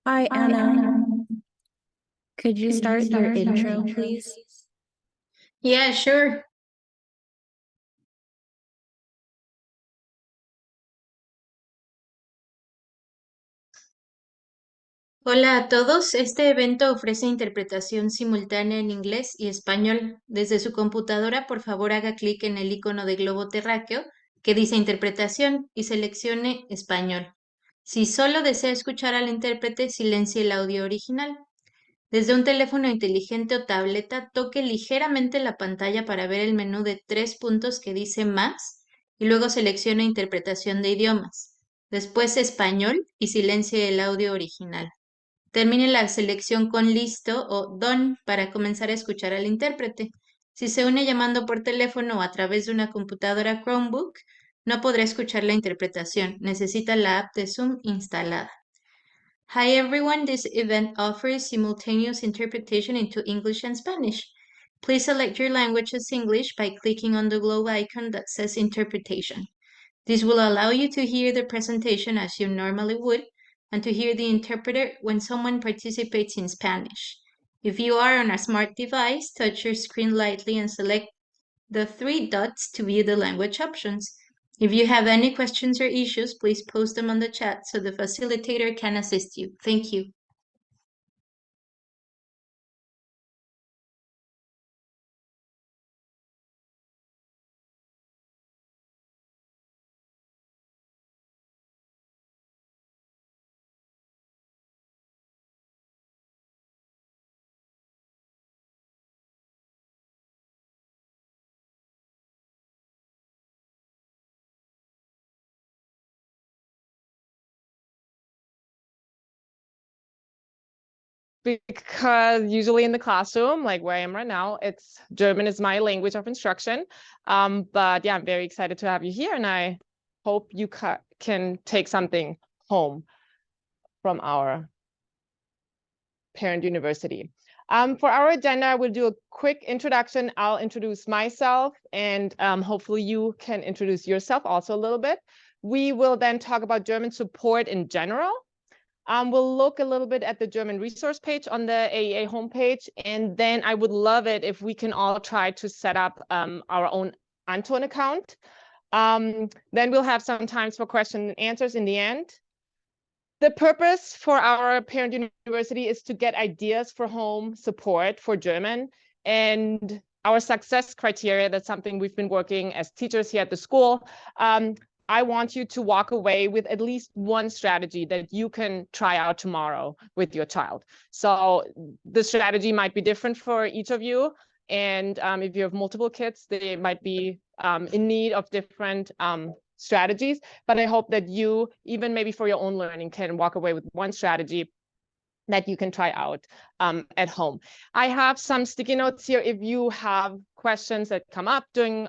Hi, Hi, Anna. Anna. Could you Could you start your start your intro, intro, please? please? Yeah, sure. Hola a todos. Este evento ofrece interpretación simultánea en inglés y español. Desde su computadora, por favor, haga clic en el icono de globo terráqueo que dice Interpretación y seleccione Español. Si solo desea escuchar al intérprete, silencie el audio original. Desde un teléfono inteligente o tableta, toque ligeramente la pantalla para ver el menú de 3 puntos que dice Más y luego seleccione Interpretación de idiomas. Después Español y silencie el audio original. Termine la selección con Listo o Done para comenzar a escuchar al intérprete. Si se une llamando por teléfono o a través de una computadora Chromebook, no podrá escuchar la interpretación. Necesita la app de Zoom instalada. Hi everyone, this event offers simultaneous interpretation into English and Spanish. Please select your language as English by clicking on the globe icon that says Interpretation. This will allow you to hear the presentation as you normally would and to hear the interpreter when someone participates in Spanish. If you are on a smart device, touch your screen lightly and select the 3 dots to view the language options. If you have any questions or issues, please post them on the chat so the facilitator can assist you. Thank you. Because usually in the classroom, like where I am right now, it's German is my language of instruction. But yeah, I'm very excited to have you here, and I hope you can take something home from our parent university. For our agenda, we'll do a quick introduction. I'll introduce myself, and hopefully you can introduce yourself also a little bit. We will then talk about German support in general. We'll look a little bit at the German resource page on the AEA homepage, and then I would love it if we can all try to set up our own Anton account. Then we'll have some times for question and answers in the end. The purpose for our parent university is to get ideas for home support for German, and our success criteria, that's something we've been working as teachers here at the school. I want you to walk away with at least one strategy that you can try out tomorrow with your child. So the strategy might be different for each of you. And if you have multiple kids, they might be in need of different strategies. But I hope that you, even maybe for your own learning, can walk away with one strategy that you can try out at home. I have some sticky notes here. If you have questions that come up during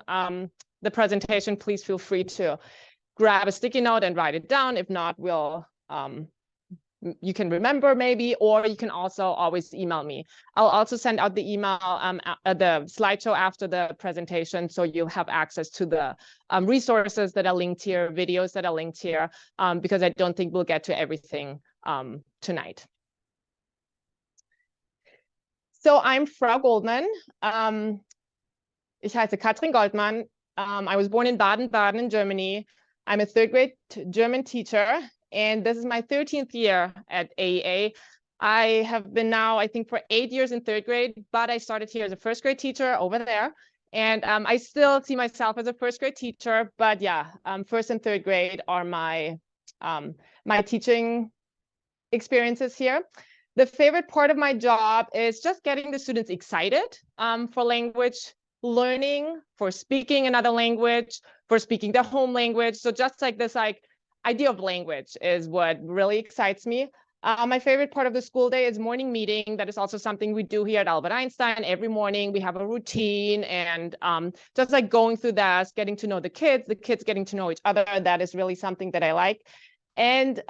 the presentation, please feel free to grab a sticky note and write it down. If not, you can remember maybe, or you can also always email me. I'll also send out the email, the slideshow after the presentation, so you'll have access to the resources that are linked here, videos that are linked here, because I don't think we'll get to everything tonight. So I'm Frau Goldman. Ich heiße Katrin Goldmann. I was born in Baden-Baden in Germany. I'm a third grade German teacher, and this is my 13th year at AEA. I have been now, I think, for 8 years in third grade, but I started here as a first grade teacher over there. And I still see myself as a first grade teacher, but yeah, first and third grade are my teaching experiences here. The favorite part of my job is just getting the students excited for language learning, for speaking another language, for speaking their home language. So just like this idea of language is what really excites me. My favorite part of the school day is morning meeting. That is also something we do here at Albert Einstein. Every morning we have a routine, and just like going through that, getting to know the kids getting to know each other. That is really something that I like. And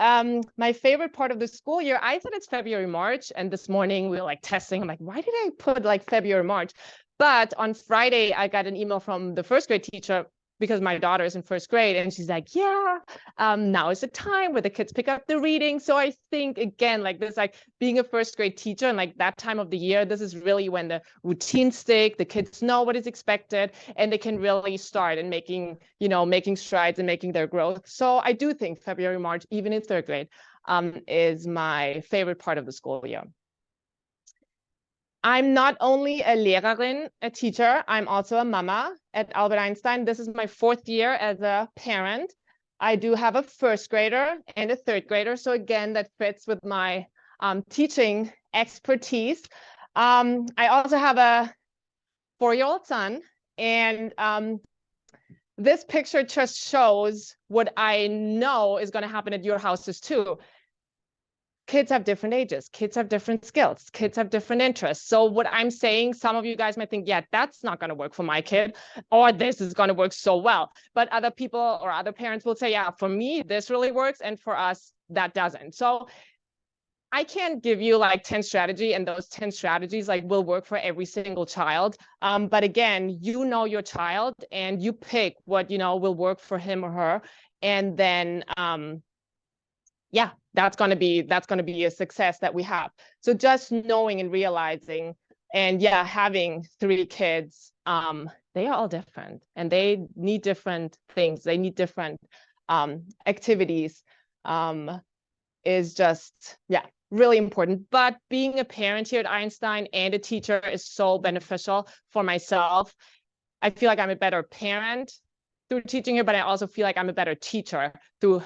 my favorite part of the school year, I thought it's February, March. And this morning we were like testing. I'm like, why did I put like February, March? But on Friday, I got an email from the first grade teacher because my daughter is in first grade, and she's like, yeah, now is the time where the kids pick up the reading. So I think, again, like this, like being a first grade teacher and like that time of the year, this is really when the routines stick, the kids know what is expected, and they can really start in making, making strides and making their growth. So I do think February, March, even in third grade, is my favorite part of the school year. I'm not only a Lehrerin, a teacher, I'm also a mama at Albert Einstein. This is my 4th year as a parent. I do have a first grader and a third grader. So again, that fits with my teaching expertise. I also have a 4-year-old son, and this picture just shows what I know is going to happen at your houses too. Kids have different ages, kids have different skills, kids have different interests. So what I'm saying, some of you guys might think, yeah, that's not going to work for my kid, or this is going to work so well. But other people or other parents will say, yeah, for me, this really works, and for us, that doesn't. So I can't give you like 10 strategy, and those 10 strategies like will work for every single child. But again, you know your child, and you pick what, will work for him or her. And then, yeah, that's going to be a success that we have. So just knowing and realizing, and yeah, having 3 kids, they are all different, and they need different things. They need different activities, is just, yeah, really important. But being a parent here at Einstein and a teacher is so beneficial for myself. I feel like I'm a better parent through teaching here, but I also feel like I'm a better teacher through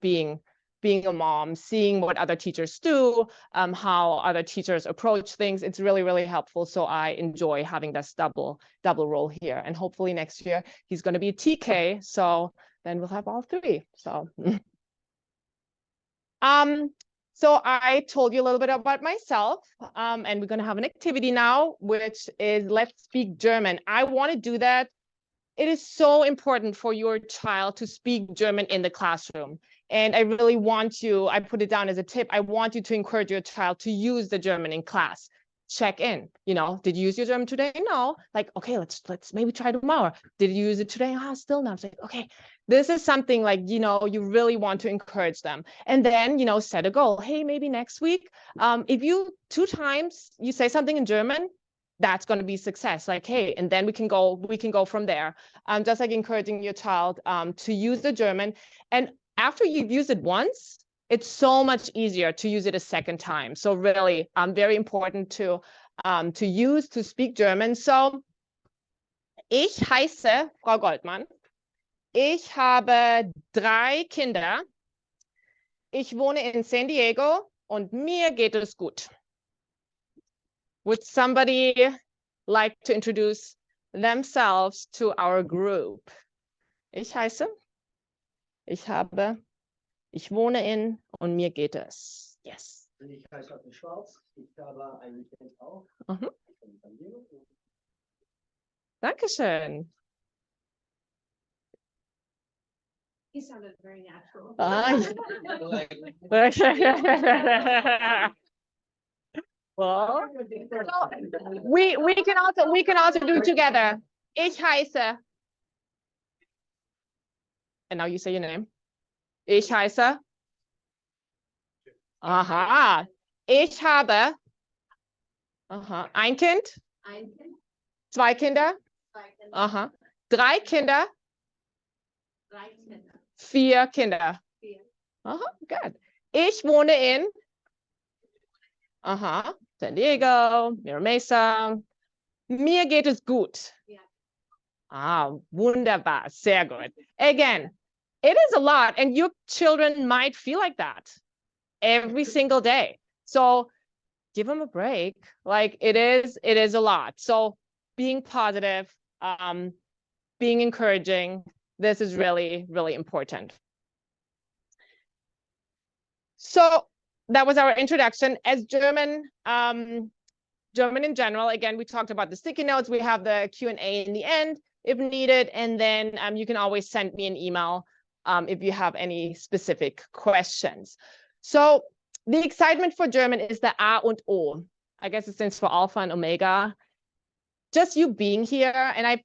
being a mom, seeing what other teachers do, how other teachers approach things. It's really, really helpful. So I enjoy having this double role here. And hopefully next year he's going to be a TK. So then we'll have all 3. So, so I told you a little bit about myself, and we're going to have an activity now, which is let's speak German. I want to do that. It is so important for your child to speak German in the classroom. And I really want you, I put it down as a tip, I want you to encourage your child to use the German in class. Check in, did you use your German today? No. Like, okay, let's maybe try tomorrow. Did you use it today? Still not. It's like, okay, this is something like, you really want to encourage them. And then, set a goal. Hey, maybe next week, if you 2 times you say something in German, that's going to be success. Like, hey, and then we can go from there. Just like encouraging your child to use the German. And after you've used it once, it's so much easier to use it a second time. So really, very important to speak German. So, ich heiße Frau Goldmann. Ich habe 3 Kinder. Ich wohne in San Diego und mir geht es gut. Would somebody like to introduce themselves to our group? Ich heiße, ich habe, ich wohne in und mir geht es. Yes. Ich heiße Otto Schwarz. Ich habe ein Kind auch. Dankeschön. You sounded very natural. Well, we can also do it together. Ich heiße. And now you say your name. Ich heiße. Aha. Ich habe. Aha. Ein Kind. 2 Kinder. Aha. 3 Kinder. 4 Kinder. Aha, good. Ich wohne in. Aha, San Diego, Mira Mesa. Mir geht es gut. Wunderbar, sehr gut. Again, it is a lot, and your children might feel like that every single day. So give them a break. Like it is a lot. So being positive, being encouraging, this is really, really important. So that was our introduction. As German in general, again, we talked about the sticky notes. We have the Q&A in the end if needed. And then you can always send me an email if you have any specific questions. So the excitement for German is the A und O. I guess it stands for Alpha and Omega. just you being here, and I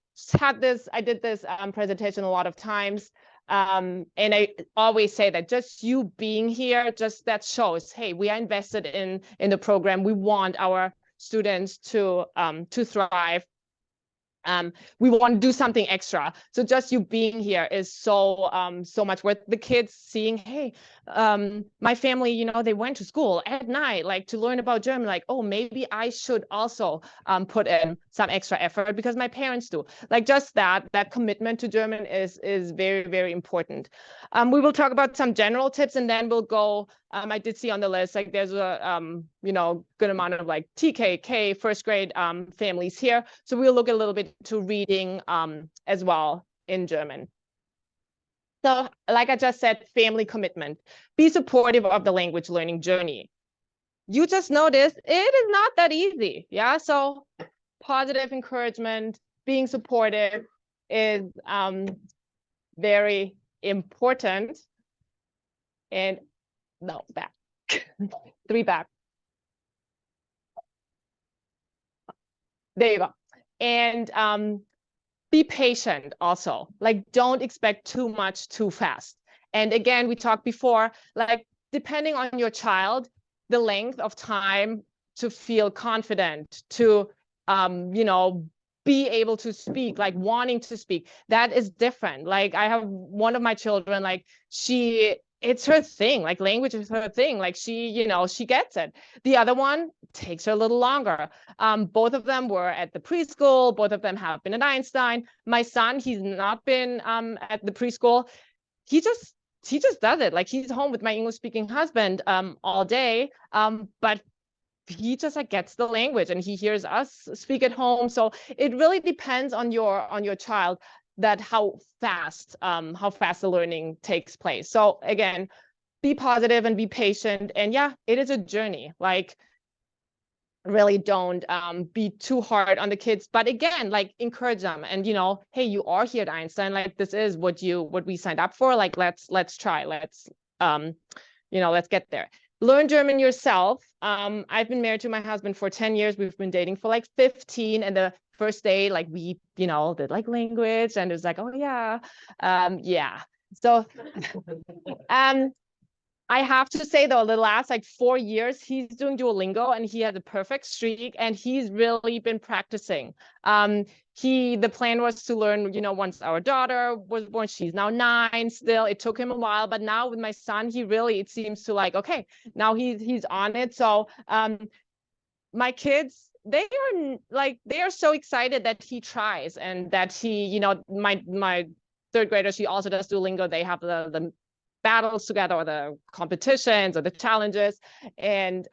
did this presentation a lot of times, and I always say that just you being here, just that shows, hey, we are invested in the program. We want our students to thrive. We want to do something extra. So just you being here is so much worth. The kids seeing, hey, my family, you know, they went to school at night, like to learn about German, like, oh, maybe I should also put in some extra effort because my parents do. Like just that commitment to German is very, very important. We will talk about some general tips, and then we'll go, I did see on the list, like there's a, you know, good amount of like TK, first grade families here. So we'll look a little bit to reading as well in German. So like I just said, family commitment. Be supportive of the language learning journey. You just noticed it is not that easy. Yeah, so positive encouragement, being supportive is very important. And no, back. 3 back. There you go. And be patient also. Like, don't expect too much too fast. And again, we talked before, like, depending on your child, the length of time to feel confident, to, you know, be able to speak, like wanting to speak, that is different. Like, I have one of my children, like, it's her thing, like language is her thing, like she, you know, she gets it. The other one takes her a little longer. Both of them were at the preschool, both of them have been at Einstein. My son, he's not been at the preschool. He just does it. Like, he's home with my English speaking husband all day, but he just like gets the language and he hears us speak at home. So it really depends on your child, that how fast the learning takes place. So again, be positive and be patient. And yeah, it is a journey. Like, really don't be too hard on the kids, but again, like, encourage them. And, you know, hey, you are here at Einstein, like, this is what we signed up for. Like, let's try, let's you know, let's get there. Learn German yourself. I've been married to my husband for 10 years. We've been dating for like 15. And the first day, like, we, you know, did like language, and it was like, oh yeah. Yeah. So I have to say though, the last like 4 years, he's doing Duolingo and he has a perfect streak, and he's really been practicing. The plan was to learn, you know, once our daughter was born. She's now 9 still. It took him a while, but now with my son, he really, it seems to like, okay, now he's on it. So my kids, they are so excited that he tries, and that he, you know, my third grader, she also does Duolingo. They have the battles together, or the competitions, or the challenges. And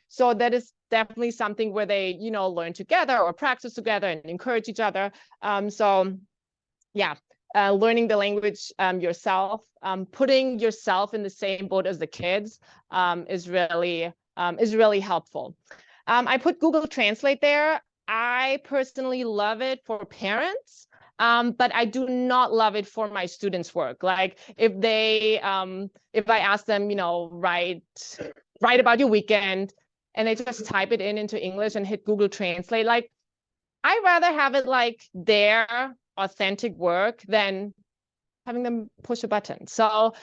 so that is definitely something where they, you know, learn together or practice together and encourage each other. So yeah, learning the language yourself, putting yourself in the same boat as the kids is really helpful. I put Google Translate there. I personally love it for parents. But I do not love it for my students' work. Like, if I ask them, you know, write about your weekend, and they just type it into English and hit Google Translate, like, I rather have it like their authentic work than having them push a button. So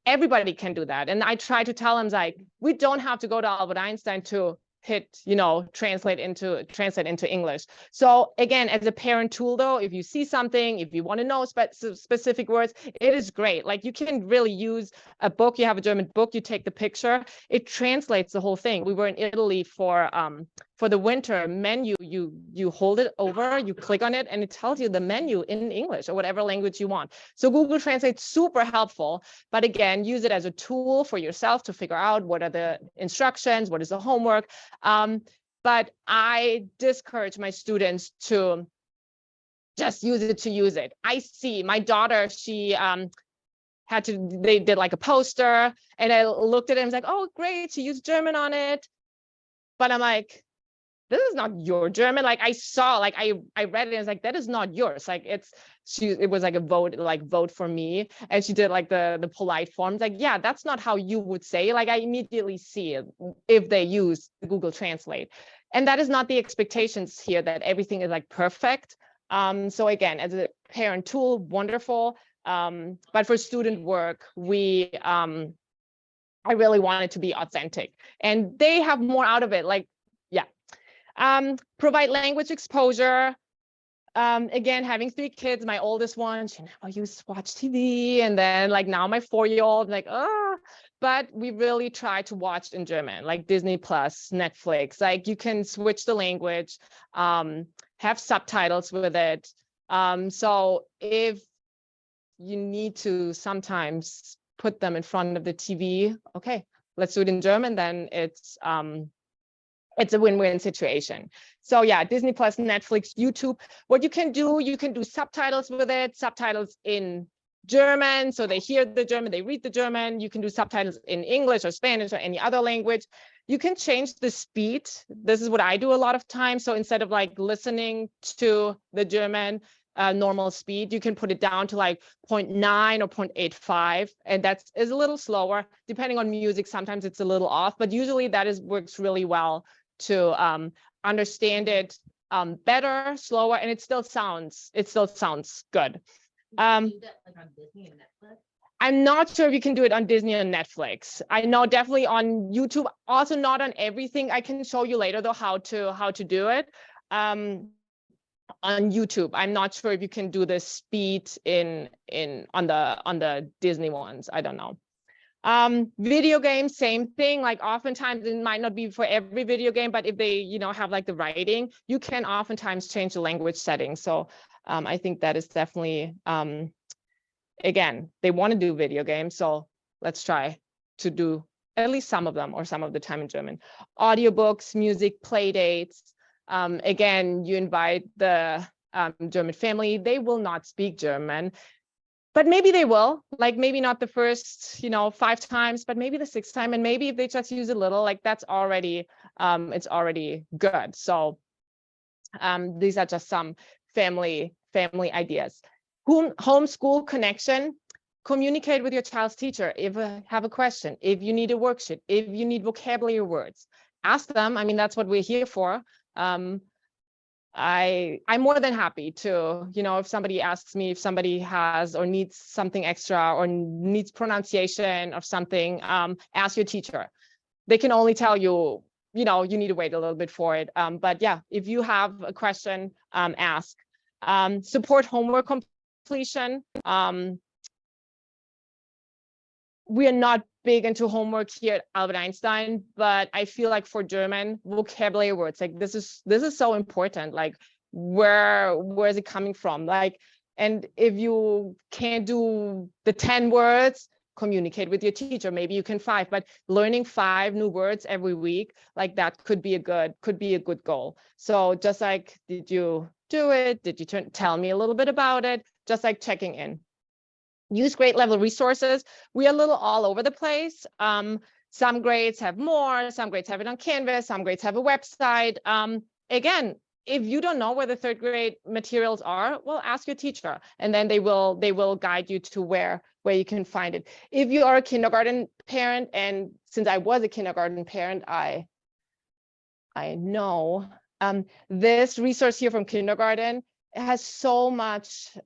everybody can do that. And I try to tell them, like, we don't have to go to Albert Einstein to hit, you know, translate into English. So again, as a parent tool though, if you see something, if you want to know specific words, it is great. Like, you can really use a book. You have a German book, you take the picture, it translates the whole thing. We were in Italy for the winter menu. You hold it over, you click on it, and it tells you the menu in English or whatever language you want. So Google Translate, super helpful. But again, use it as a tool for yourself to figure out what are the instructions, what is the homework. But I discourage my students to just use it. I see my daughter, she they did like a poster, and I looked at it and was like, oh, great, she used German on it. But I'm like, this is not your German. Like, I saw, like, I read it and it's like, that is not yours. Like, it was like a vote for me. And she did like the polite forms. Like, yeah, that's not how you would say. Like, I immediately see it if they use Google Translate. And that is not the expectations here, that everything is like perfect. So again, as a parent tool, wonderful. But for student work, I really want it to be authentic, and they have more out of it. Like, yeah. Provide language exposure. Again, having 3 kids, my oldest one, she never used to watch TV. And then like now my 4-year-old, like, but we really try to watch in German, like Disney Plus, Netflix, like you can switch the language, have subtitles with it. So if you need to sometimes put them in front of the TV, okay, let's do it in German, then it's a win-win situation. So yeah, Disney Plus, Netflix, YouTube. What you can do subtitles with it, subtitles in German, so they hear the German, they read the German. You can do subtitles in English or Spanish or any other language. You can change the speed. This is what I do a lot of times. So instead of like listening to the German normal speed, you can put it down to like 0.9 or 0.85, and that is a little slower. Depending on music, sometimes it's a little off, but usually that works really well to understand it better, slower, and it still sounds good. I'm not sure if you can do it on Disney and Netflix. I know definitely on YouTube, also not on everything. I can show you later though how to do it. On YouTube, I'm not sure if you can do the speed on the Disney ones. I don't know. Video games, same thing. Like oftentimes it might not be for every video game, but if they have like the writing, you can oftentimes change the language settings. So I think that is definitely again, they want to do video games, so let's try to do at least some of them or some of the time in German. Audiobooks, music, play dates. Again, you invite the German family. They will not speak German, but maybe they will, like maybe not the first 5 times, but maybe the 6th time. And maybe if they just use a little, like that's already, it's already good. So these are just some family ideas. Homeschool connection. Communicate with your child's teacher if you have a question, if you need a worksheet, if you need vocabulary words, ask them. I mean, that's what we're here for. I'm more than happy to, if somebody asks me if somebody has or needs something extra or needs pronunciation of something, ask your teacher. They can only tell you, you need to wait a little bit for it. But yeah, if you have a question, ask. Support homework completion. We are not big into homework here at Albert Einstein, but I feel like for German, vocabulary words, like this is so important. Like where is it coming from? Like, and if you can't do the 10 words, communicate with your teacher. Maybe you can 5, but learning 5 new words every week, like that could be a good goal. So just like, did you do it? Did you tell me a little bit about it? Just like checking in. Use grade level resources. We are a little all over the place. Some grades have more, some grades have it on Canvas, some grades have a website. Again, if you don't know where the 3rd grade materials are, well, ask your teacher, and then they will guide you to where you can find it. If you are a kindergarten parent, and since I was a kindergarten parent, I know this resource here from kindergarten, it has so much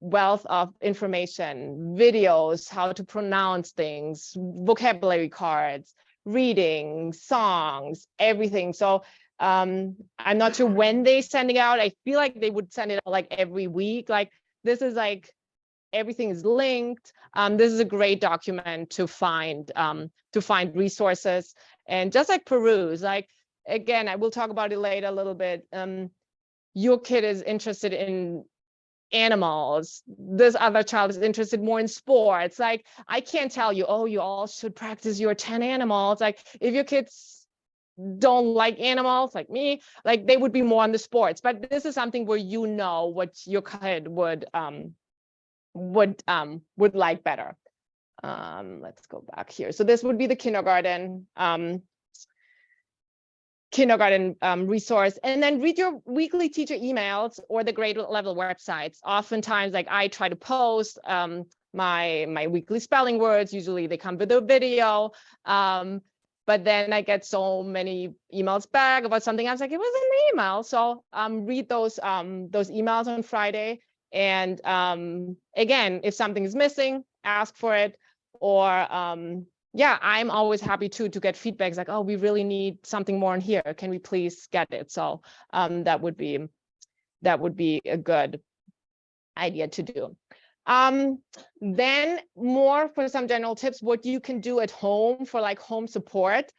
wealth of information, videos, how to pronounce things, vocabulary cards, reading, songs, everything. So I'm not sure when they send it out. I feel like they would send it out like every week. Like this is like everything is linked. This is a great document to find resources and just like peruse. Like again, I will talk about it later a little bit. Your kid is interested in animals, this other child is interested more in sports. Like I can't tell you, oh, you all should practice your 10 animals. Like if your kids don't like animals like me, like they would be more on the sports. But this is something where what your kid would like better. Let's go back here. So this would be the kindergarten resource, and then read your weekly teacher emails or the grade level websites. Oftentimes, like I try to post my weekly spelling words. Usually they come with a video. but then I get so many emails back about something. I was like, it was an email. So read those emails on Friday. And again, if something is missing, ask for it. Or yeah, I'm always happy to get feedback. It's like, oh, we really need something more in here. Can we please get it? So that would be a good idea to do. Then more for some general tips, what you can do at home for like home support.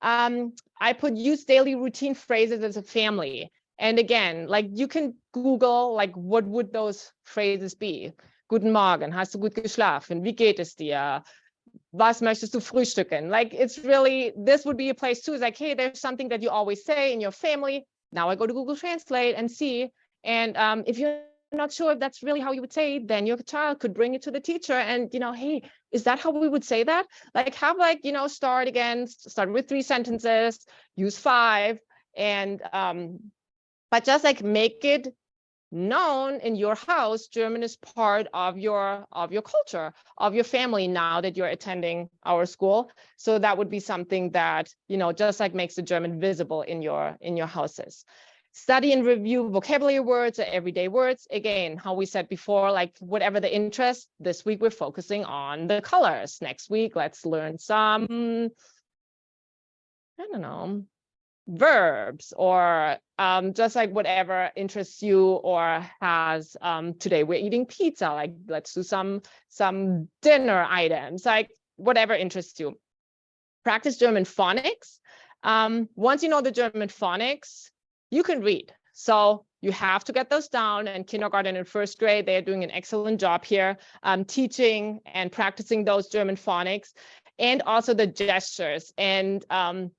I put use daily routine phrases as a family. And again, like you can Google, like what would those phrases be? Guten Morgen, hast du gut geschlafen? Wie geht es dir? Was möchtest du frühstücken? Like it's really, this would be a place too. It's like, hey, there's something that you always say in your family. Now I go to Google Translate and see. And if you're not sure if that's really how you would say it, then your child could bring it to the teacher and, you know, hey, is that how we would say that? Like have like, you know, start with 3 sentences, use 5, and but just like make it known in your house, German is part of your culture, of your family now that you're attending our school. So that would be something that, you know, just like makes the German visible in your houses. Study and review vocabulary words or everyday words. Again, how we said before, like whatever the interest, this week we're focusing on the colors. Next week, let's learn some, I don't know, verbs, or just like whatever interests you or has. Today we're eating pizza, like let's do some dinner items, like whatever interests you. Practice German phonics. Once you know the German phonics, you can read. So you have to get those down, and kindergarten and first grade, they're doing an excellent job here, teaching and practicing those German phonics, and also the gestures. And I'm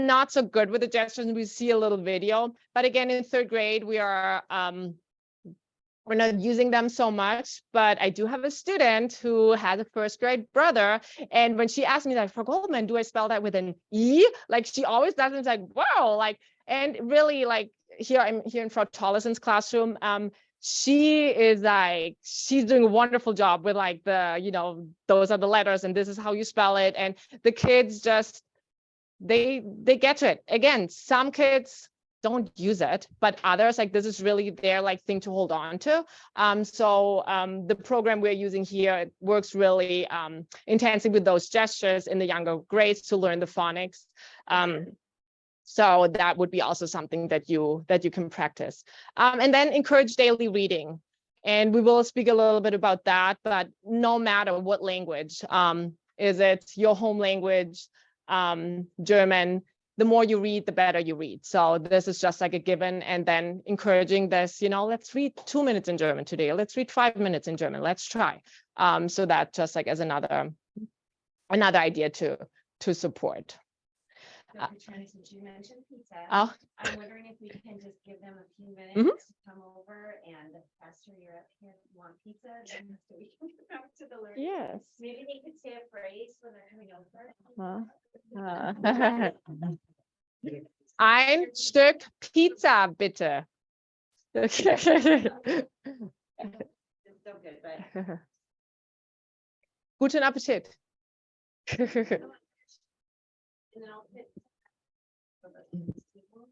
not so good with the gestures, and we see a little video, but again, in 3rd grade, we're not using them so much, but I do have a student who has a 1st grade brother. And when she asked me like, Frau Goldman, do I spell that with an E? Like she always does. And it's like, wow, like, and really like I'm here in Frau Tollesen's classroom. She is like, she's doing a wonderful job with like the, you know, those are the letters and this is how you spell it. And the kids just, they get to it. Again, some kids don't use it, but others, like this is really their like thing to hold on to. So the program we're using here, it works really intensely with those gestures in the younger grades to learn the phonics. So that would be also something that you can practice. And then encourage daily reading. And we will speak a little bit about that, but no matter what language, is it your home language, German, the more you read, the better you read. So this is just like a given. And then encouraging this, you know, let's read 2 minutes in German today. Let's read 5 minutes in German. Let's try. So that just like as another idea to support. Since you mentioned pizza, Oh, I'm wondering if we can just give them a few minutes Mhm. to come over, and Pastor, you're up here, if you want pizza, then so we can come to the learning. yes. Maybe they could say a phrase when they're coming over. Ein Stück Pizza, bitte. Okay. It's so good, but Guten Appetit. and then I'll put for the people.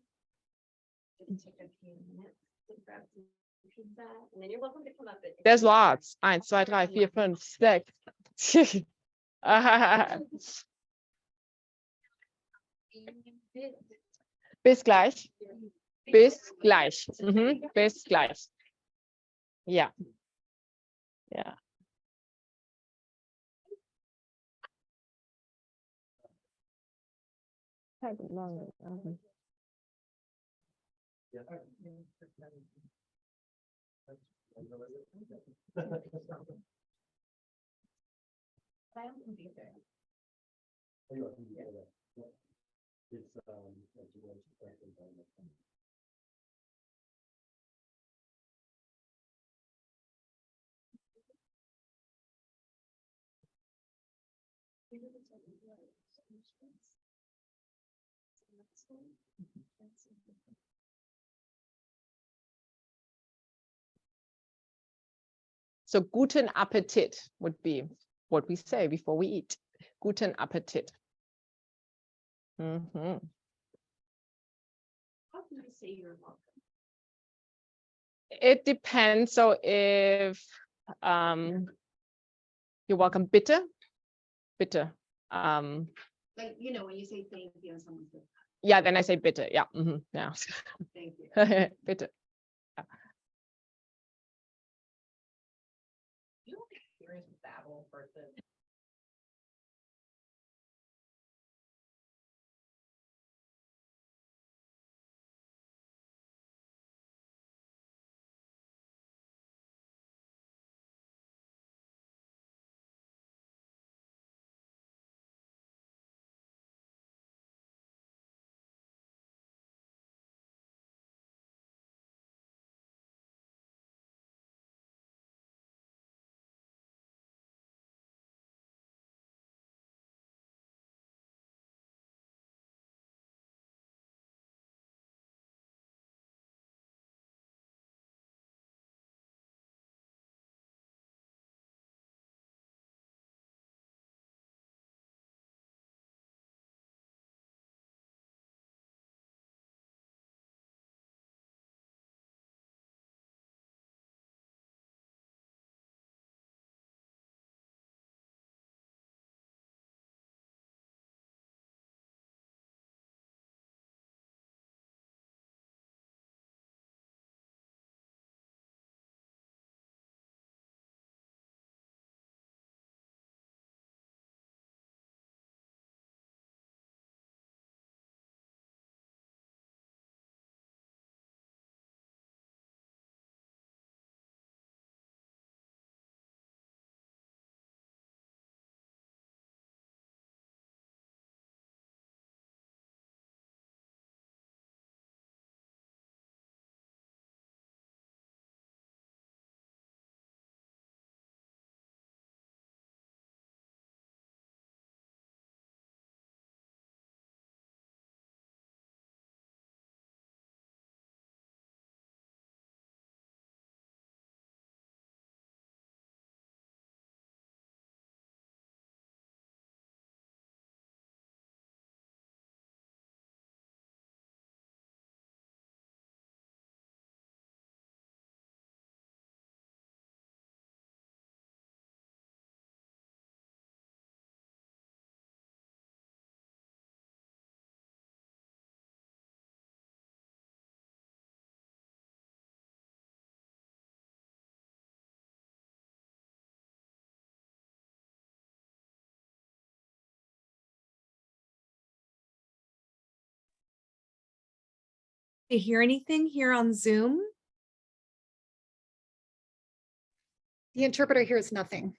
Just take a few minutes to grab some pizza, and then you're welcome to come up. There's lots. 1, 2, 3, 4, 5, 6. Bis gleich. Bis gleich. Bis gleich. Ja. Ja. So guten Appetit would be what we say before we eat. Guten Appetit. Mhm. How can you say you're welcome? It depends. So if you're welcome, bitte, bitte. Like, you know, when you say thank you and someone says, Yeah, then I say bitte. Yeah. Yeah. thank you. Bitte. You don't experience Babel person. To hear anything here on Zoom? The interpreter hears nothing.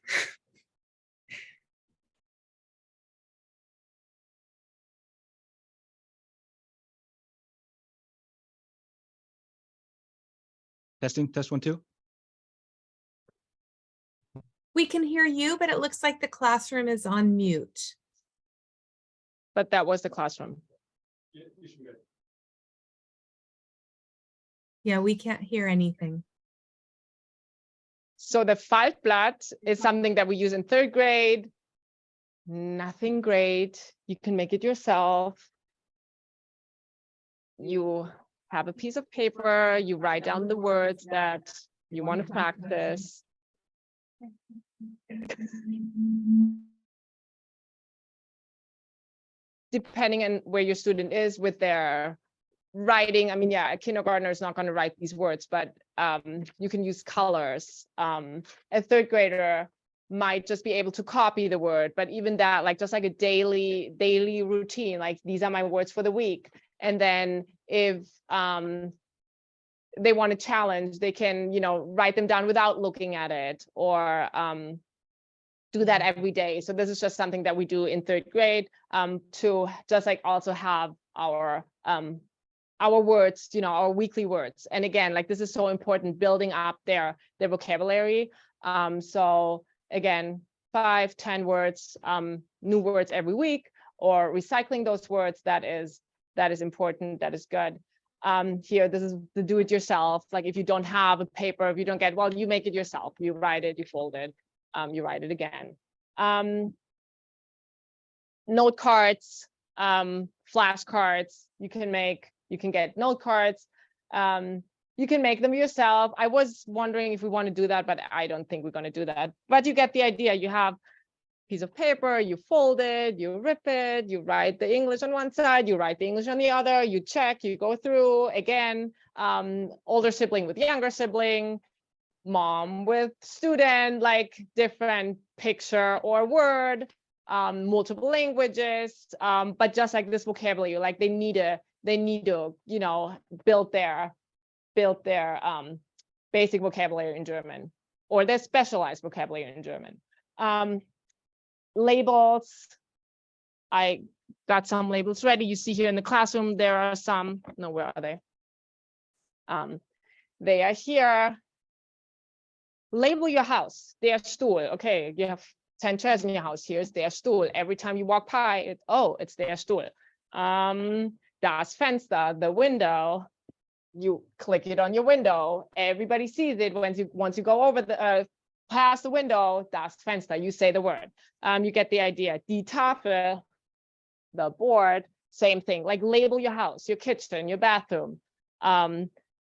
Testing, test 1, 2. We can hear you, but it looks like the classroom is on mute. But that was the classroom. Yeah, we can't hear anything. So the Faltblatt is something that we use in 3rd grade. Nothing great. You can make it yourself. You have a piece of paper, you write down the words that you want to practice. Depending on where your student is with their writing, I mean, yeah, a kindergartner is not going to write these words, but you can use colors. A 3rd grader might just be able to copy the word, but even that, like just like a daily routine, like these are my words for the week. And then if they want to challenge, they can, you know, write them down without looking at it, or do that every day. So this is just something that we do in 3rd grade to just like also have our words, you know, our weekly words. And again, like this is so important, building up their vocabulary. So again, 5, 10 words, new words every week, or recycling those words. That is important. That is good. Here, this is the do-it-yourself. Like if you don't have a paper, if you don't get, well, you make it yourself. You write it, you fold it, you write it again. Note cards. flashcards. You can get note cards. You can make them yourself. I was wondering if we want to do that, but I don't think we're going to do that. But you get the idea. You have a piece of paper, you fold it, you rip it, you write the English on one side, you write the English on the other, you check, you go through again, older sibling with younger sibling, mom with student, like different picture or word, multiple languages, but just like this vocabulary, like they need to, you know, build their basic vocabulary in German, or their specialized vocabulary in German. Labels, I got some labels ready. You see here in the classroom, there are some, no, where are they? They are here. Label your house, der Stuhl. Okay, you have 10 chairs in your house. Here's der Stuhl. Every time you walk by, it's der Stuhl. Das Fenster, the window. You click it on your window. Everybody sees it once you go over the past the window. Das Fenster. You say the word. You get the idea. Die Tafel, the board. Same thing. Like label your house, your kitchen, your bathroom.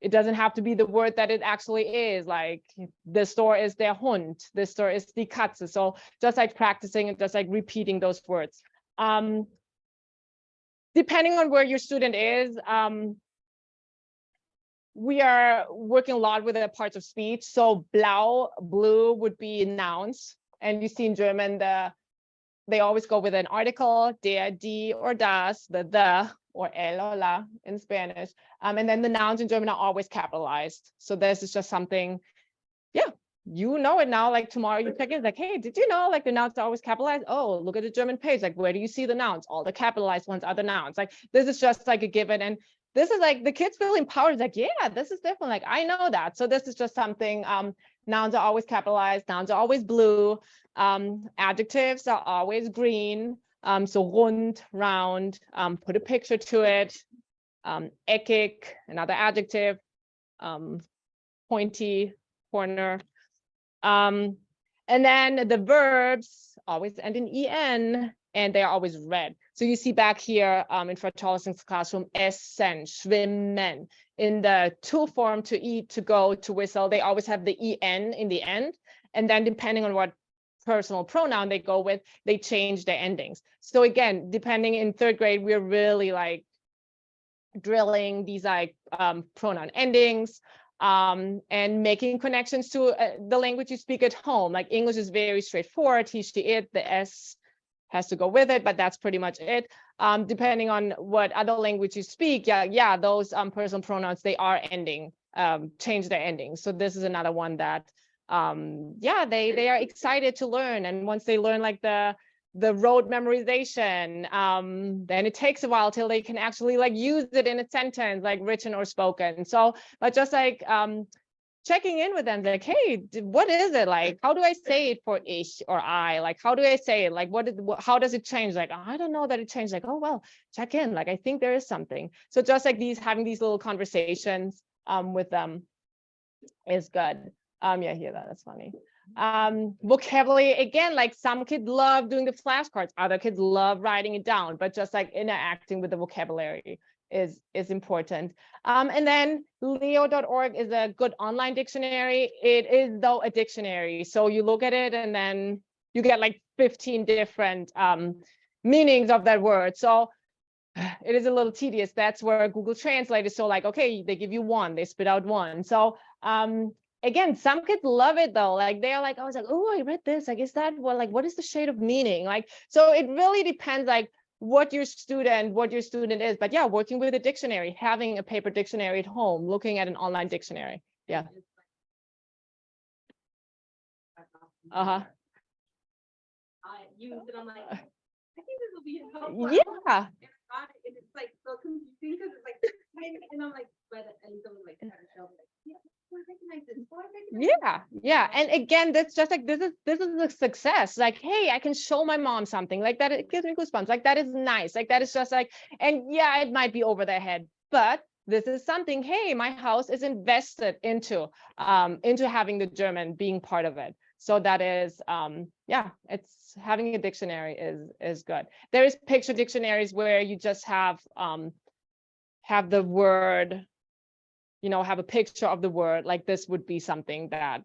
It doesn't have to be the word that it actually is. Like this store is der Hund. This store is die Katze. So just like practicing and just like repeating those words. Depending on where your student is, we are working a lot with the parts of speech. So blau, blue would be nouns. And you see in German, they always go with an article, der, die, or das, the, or el or la in Spanish. And then the nouns in German are always capitalized. So this is just something, yeah, you know it now. Like tomorrow you check in, like, hey, did you know like the nouns are always capitalized? Oh, look at the German page. Like, where do you see the nouns? All the capitalized ones are the nouns. Like, this is just like a given. And this is like the kids feel empowered. Like, yeah, this is different. Like, I know that. So this is just something, nouns are always capitalized. Nouns are always blue. Adjectives are always green. So rund, round, put a picture to it. Eckig, another adjective. Pointy, corner. And then the verbs always end in en, and they are always red. So you see back here in Frau Tollesen's classroom, essen, schwimmen. In the to form, to eat, to go, to whistle, they always have the en in the end. And then depending on what personal pronoun they go with, they change their endings. So again, depending in third grade, we're really like drilling these like pronoun endings and making connections to the language you speak at home. Like English is very straightforward, he, she, it, the S has to go with it, but that's pretty much it. Depending on what other language you speak, yeah, those personal pronouns, they are ending, change their endings. So this is another one that yeah, they are excited to learn. And once they learn like the rote memorization, then it takes a while till they can actually like use it in a sentence, like written or spoken. So, but just like checking in with them, like, hey, what is it like? How do I say it for ich or I? Like, how do I say it? Like, how does it change? Like, I don't know that it changed. Like, oh, well, check in. Like, I think there is something. So just like having these little conversations with them is good. Yeah, hear that. That's funny. Vocabulary, again, like some kids love doing the flashcards, other kids love writing it down, but just like interacting with the vocabulary is important. And then leo.org is a good online dictionary. It is though a dictionary. So you look at it and then you get like 15 different meanings of that word. So it is a little tedious. That's where Google Translate is so like, okay, they give you one, they spit out one. So again, some kids love it though. Like they're like, I was like, oh, I read this. Like, is that what is the shade of meaning? Like, so it really depends like what your student is. But yeah, working with a dictionary, having a paper dictionary at home, looking at an online dictionary. Yeah. Uh-huh. I use it. I'm like, I think this will be helpful. Yeah. And it's like so confusing because it's like, and I'm like, but and someone like trying to show me like, yeah. Yeah. And again, that's just like this is a success. Like, hey, I can show my mom something like that. It gives me goosebumps. Like that is nice. Like that is just like, and yeah, it might be over their head, but this is something, hey, my house is invested into having the German being part of it. So that is, yeah, it's having a dictionary is good. There is picture dictionaries where you just have the word, have a picture of the word. Like this would be something that,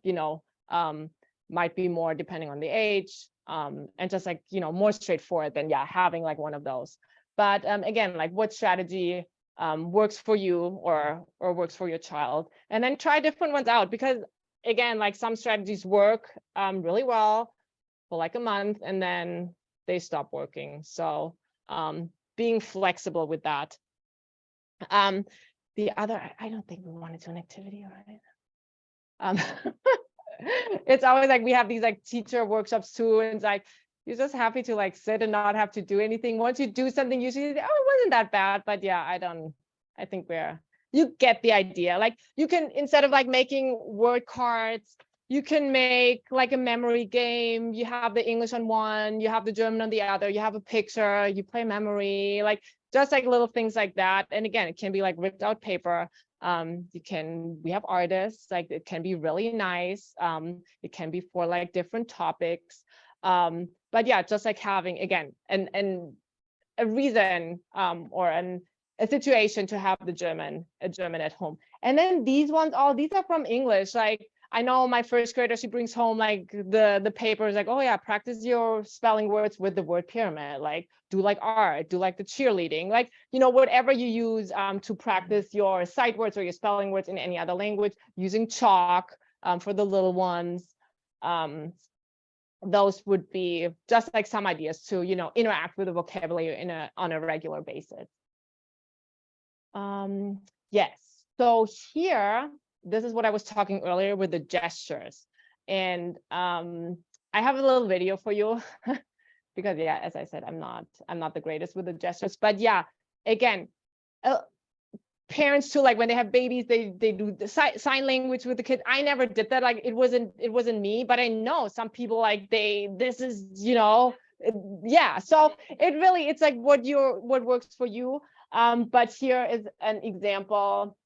might be more depending on the age, and just like, more straightforward than, yeah, having like one of those. But again, like what strategy works for you or works for your child, and then try different ones out, because again, like some strategies work really well for like a month and then they stop working. So being flexible with that. The other, I don't think we want to do an activity, right? It's always like we have these like teacher workshops too, and it's like you're just happy to like sit and not have to do anything. Once you do something, usually, oh, it wasn't that bad. But yeah, I think you get the idea. Like you can, instead of like making word cards, you can make like a memory game. You have the English on one, you have the German on the other, you have a picture, you play memory, like just like little things like that. And again, it can be like ripped out paper. We have artists, like it can be really nice. It can be for like different topics. But yeah, just like having, again, and a reason or a situation to have a German at home. And then these ones, these are from English. Like I know my first grader, she brings home like the papers, like, oh yeah, practice your spelling words with the word pyramid, like do like art, do like the cheerleading, like, whatever you use to practice your sight words or your spelling words in any other language, using chalk for the little ones. Those would be just like some ideas to, interact with the vocabulary on a regular basis. Yes, so here, this is what I was talking earlier with the gestures. And I have a little video for you because, yeah, as I said, I'm not the greatest with the gestures, but yeah, again, parents too, like when they have babies, they do the sign language with the kids. I never did that. Like it wasn't me, but I know some people like this is, yeah. So it's like what works for you. But here is an example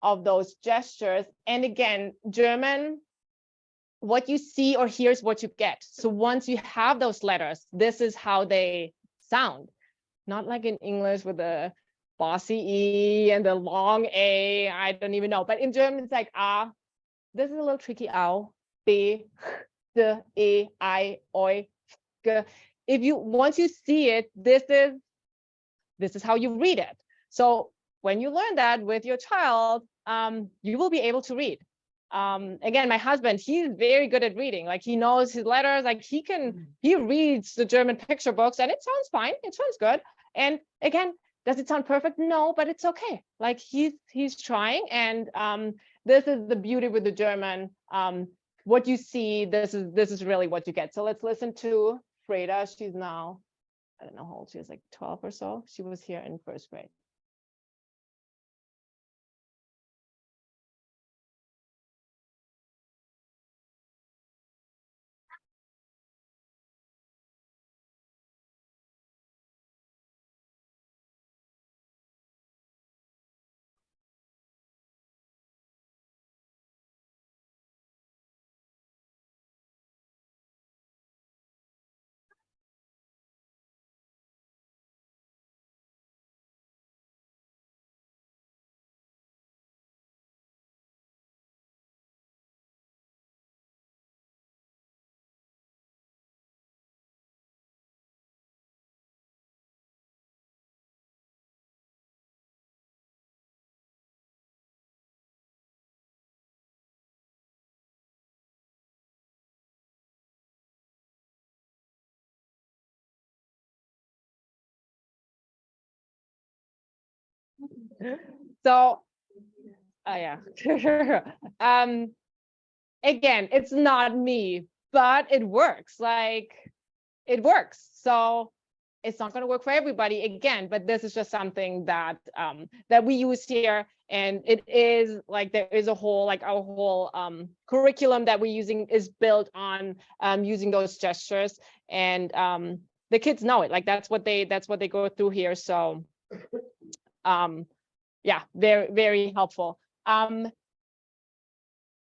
of those gestures. And again, German, what you see or hear is what you get. So once you have those letters, this is how they sound. Not like in English with the bossy E and the long A, I don't even know. But in German, it's like A. This is a little tricky. Au, B, D, E, I, Oi, G. Once you see it, this is how you read it. So when you learn that with your child, you will be able to read. Again, my husband, he's very good at reading. Like he knows his letters, like he reads the German picture books and it sounds fine. It sounds good. And again, does it sound perfect? No, but it's okay. Like he's trying. And this is the beauty with the German. What you see, this is really what you get. So let's listen to Freda. She's now, I don't know how old she is, like 12 or so. She was here in first grade. So, yeah. Again, it's not me, but it works. Like it works. So it's not going to work for everybody again, but this is just something that that we use here. And it is like there is a whole, like our whole curriculum that we're using is built on using those gestures. And the kids know it. Like that's what they go through here. So yeah, very, very helpful.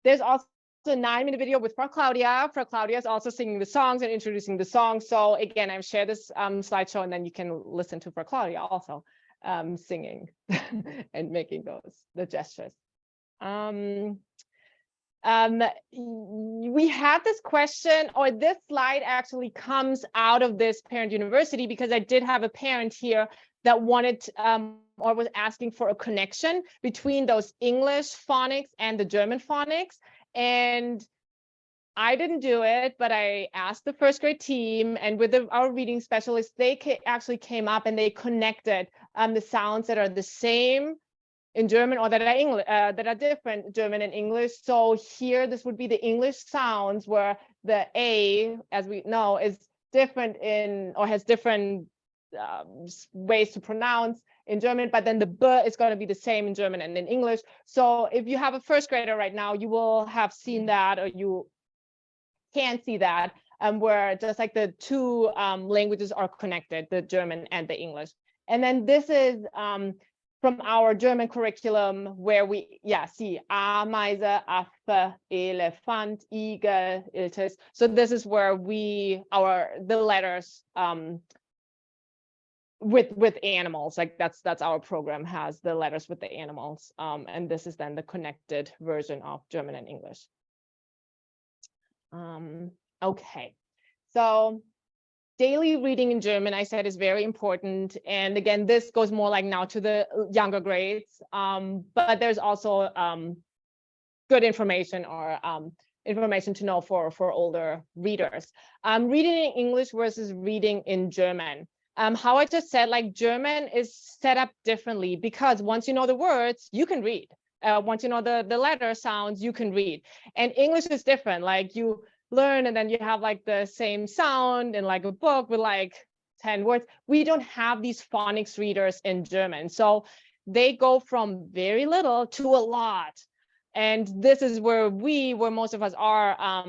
There's also a 9-minute video with Frau Claudia. Frau Claudia is also singing the songs and introducing the songs. So again, I've shared this slideshow, and then you can listen to Frau Claudia also singing and making the gestures. We had this question, or this slide actually comes out of this parent university, because I did have a parent here that wanted or was asking for a connection between those English phonics and the German phonics. And I didn't do it, but I asked the first grade team, and with our reading specialists, they actually came up and they connected the sounds that are the same in German or that are different German and English. So here, this would be the English sounds, where the A, as we know, is different or has different ways to pronounce in German, but then the B is going to be the same in German and in English. So if you have a first grader right now, you will have seen that, or you can see that, where just like the two languages are connected, the German and the English. And then this is from our German curriculum, where we see Ameise, Affe, Elefant, Igel, Iltis. So this is where the letters with animals, like that's our program has the letters with the animals, and this is then the connected version of German and English. Okay, so daily reading in German, I said, is very important. And again, this goes more like now to the younger grades, but there's also good information or information to know for older readers. Reading in English versus reading in German. How I just said, like, German is set up differently, because once you know the words, you can read. Once you know the letter sounds, you can read. And English is different. Like, you learn and then you have like the same sound in like a book with like 10 words. We don't have these phonics readers in German. So they go from very little to a lot. And this is where most of us are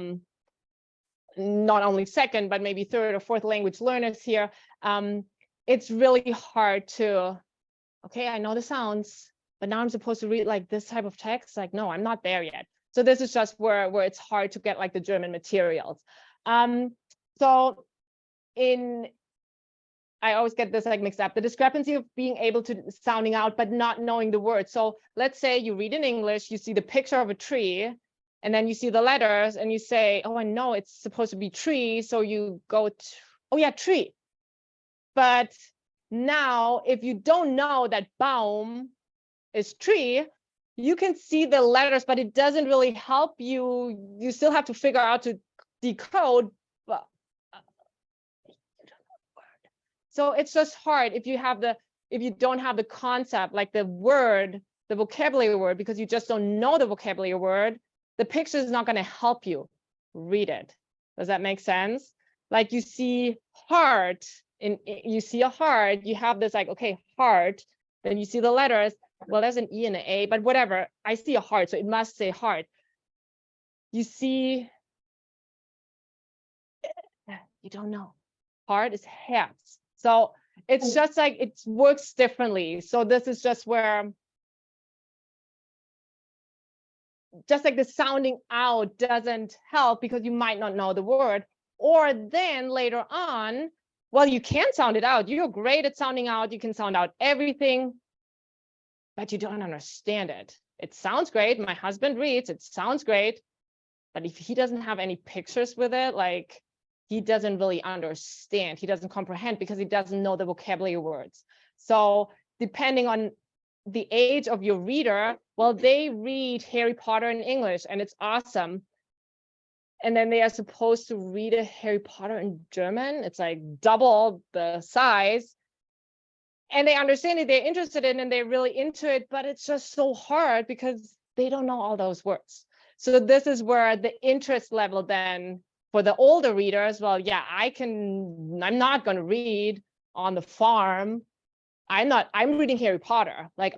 not only second, but maybe third or fourth language learners here. It's really hard to, okay, I know the sounds, but now I'm supposed to read like this type of text. Like, no, I'm not there yet. So this is just where it's hard to get like the German materials. So I always get this like mixed up, the discrepancy of being able to sounding out, but not knowing the words. So let's say you read in English, you see the picture of a tree, and then you see the letters and you say, oh, I know it's supposed to be tree. So you go to, oh yeah, tree. But now if you don't know that Baum is tree, you can see the letters, but it doesn't really help you. You still have to figure out to decode. But so it's just hard if you don't have the concept, like the word, the vocabulary word, because you just don't know the vocabulary word. The picture is not going to help you read it. Does that make sense? Like, you see heart, you see a heart, you have this like, okay, heart, then you see the letters. Well, there's an E and an A, but whatever. I see a heart, so it must say heart. You see, you don't know. Heart is Herz. So it's just like, it works differently. So this is just where, just like the sounding out doesn't help, because you might not know the word. Or then later on, well, you can sound it out. You're great at sounding out. You can sound out everything, but you don't understand it. It sounds great. My husband reads, it sounds great. But if he doesn't have any pictures with it, like, he doesn't really understand. He doesn't comprehend, because he doesn't know the vocabulary words. So depending on the age of your reader, well, they read Harry Potter in English, and it's awesome. And then they are supposed to read a Harry Potter in German. It's like double the size. And they understand it, they're interested in it, and they're really into it, but it's just so hard because they don't know all those words. So this is where the interest level then for the older readers, well, yeah, I'm not going to read on the farm. I'm reading Harry Potter. Like,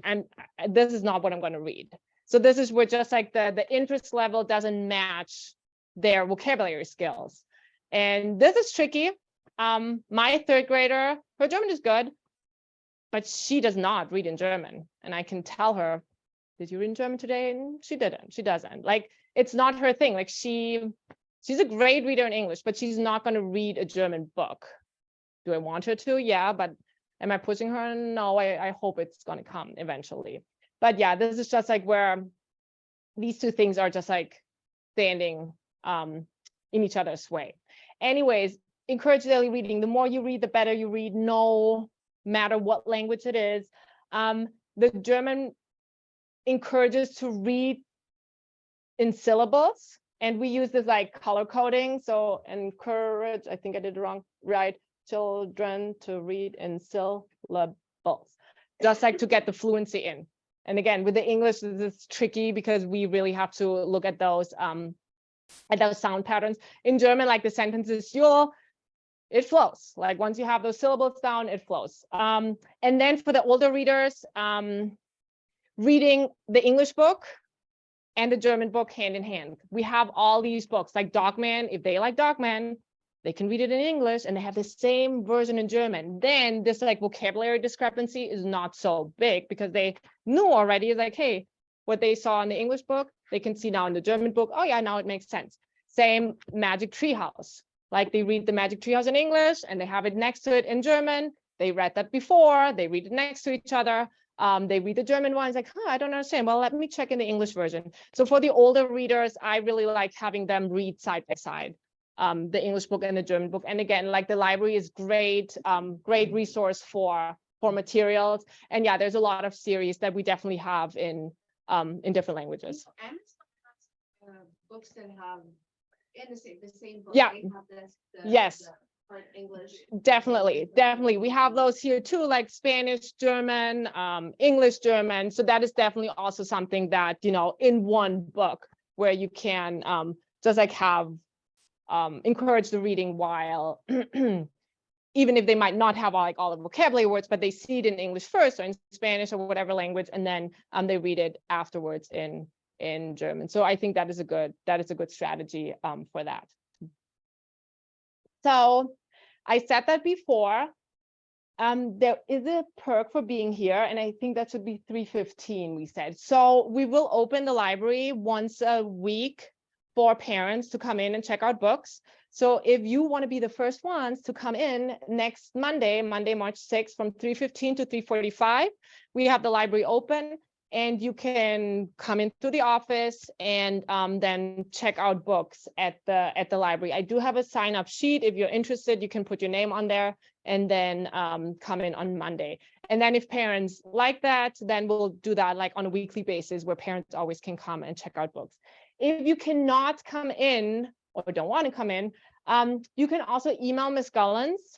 this is not what I'm going to read. So this is where just like the interest level doesn't match their vocabulary skills. And this is tricky. My third grader, her German is good, but she does not read in German. And I can tell her, did you read in German today? And she didn't, she doesn't. Like, it's not her thing. Like she's a great reader in English, but she's not going to read a German book. Do I want her to? Yeah, but am I pushing her? No, I hope it's going to come eventually. But yeah, this is just like where these two things are just like standing in each other's way. Anyways, encourage daily reading. The more you read, the better you read, no matter what language it is. The German encourages to read in syllables, and we use this like color coding. So encourage, I think I did it wrong, right? Children to read in syllables, just like to get the fluency in. And again, with the English, this is tricky because we really have to look at those sound patterns. In German, like the sentences, it flows. Like once you have those syllables down, it flows. And then for the older readers, reading the English book and the German book hand in hand. We have all these books like Dogman. If they like Dogman, they can read it in English and they have the same version in German. Then this like vocabulary discrepancy is not so big because they knew already, like, hey, what they saw in the English book, they can see now in the German book. Oh yeah, now it makes sense. Same Magic Tree House. Like they read the Magic Tree House in English and they have it next to it in German. They read that before, they read it next to each other. They read the German ones like, I don't understand. Well, let me check in the English version. So for the older readers, I really like having them read side by side, the English book and the German book. And again, like the library is great, great resource for materials. And yeah, there's a lot of series that we definitely have in different languages. Amazon has books that have in the same book. Yeah. They have Yes. the part English. Definitely. We have those here too, like Spanish, German, English, German. So that is definitely also something that, you know, in one book where you can just like have encourage the reading while even if they might not have like all the vocabulary words, but they see it in English first or in Spanish or whatever language, and then they read it afterwards in German. So I think that is a good strategy for that. So I said that before. There is a perk for being here, and I think that should be 3:15, we said. So we will open the library once a week for parents to come in and check out books. So if you want to be the first ones to come in next Monday, March 6th, from 3:15 to 3:45, we have the library open. And you can come into the office and then check out books at the library. I do have a sign-up sheet. If you're interested, you can put your name on there and then come in on Monday. And then if parents like that, then we'll do that like on a weekly basis where parents always can come and check out books. If you cannot come in or don't want to come in, you can also email Ms. Gullens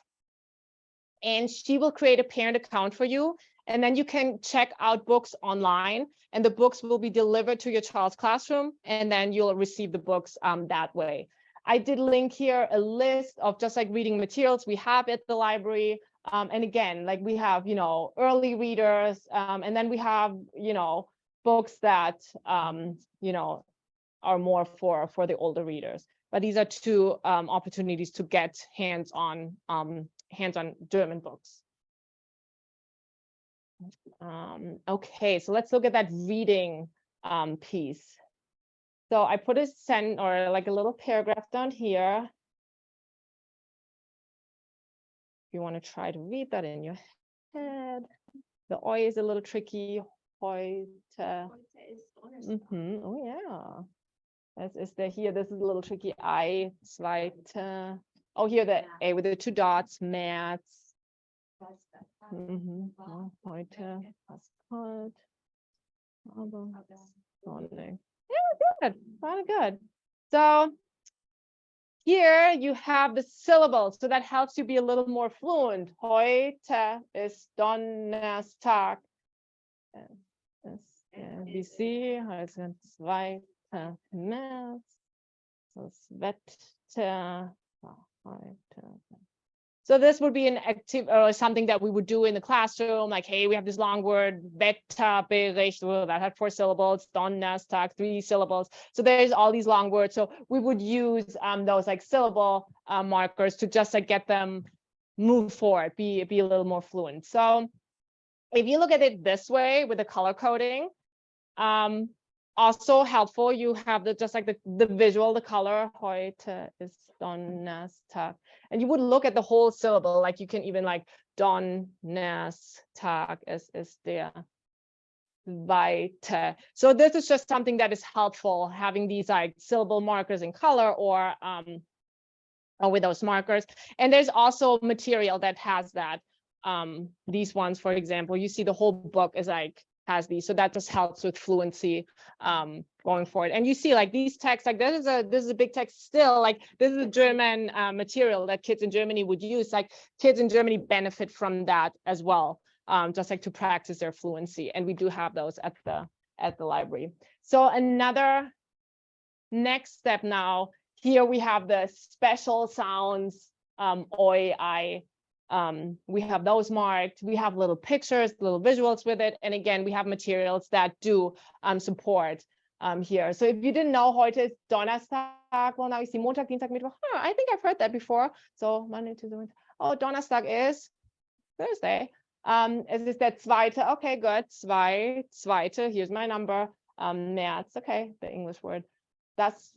and she will create a parent account for you. And then you can check out books online and the books will be delivered to your child's classroom and then you'll receive the books that way. I did link here a list of just like reading materials we have at the library. And again, like we have, you know, early readers and then we have, you know, books that, you know, are more for the older readers. But these are two opportunities to get hands-on German books. Okay, so let's look at that reading piece. So I put a sentence or like a little paragraph down here. If you want to try to read that in your head. The oi is a little tricky. Heute. Oh yeah. This is the here. This is a little tricky. I, zweite. Oh, here the A with the two dots. März. Heute. Was kalt. Aber Sonne. Yeah, good. Very good. So here you have the syllables, so that helps you be a little more fluent. Heute ist Donnerstag. Wir see, heute 2. März. Das Wetter heute. So this would be an active or something that we would do in the classroom, like, hey, we have this long word, Wetterbericht, well, that had 4 syllables, Donnerstag, 3 syllables. So there's all these long words. So we would use those like syllable markers to just like get them move forward, be a little more fluent. So if you look at it this way with the color coding, also helpful. You have the just like the visual, the color. Heute ist Donnerstag, and you would look at the whole syllable. Like you can even like Donnerstag ist der zweite. So this is just something that is helpful, having these like syllable markers in color or with those markers. And there's also material that has that. These ones, for example, you see the whole book is like has these, so that just helps with fluency going forward. And you see like these texts, like this is a big text still, like this is a German material that kids in Germany would use. Like kids in Germany benefit from that as well, just like to practice their fluency. And we do have those at the library. So another next step now, here we have the special sounds, oi, I. We have those marked. We have little pictures, little visuals with it. And again, we have materials that do support here. So if you didn't know, heute ist Donnerstag. Well, now you see Montag, Dienstag, Mittwoch. I think I've heard that before. So Monday, Tuesday, Wednesday. Oh, Donnerstag is Thursday. Es ist der zweite. Okay, good. Zweite. Here's my number. März. Okay, the English word. That's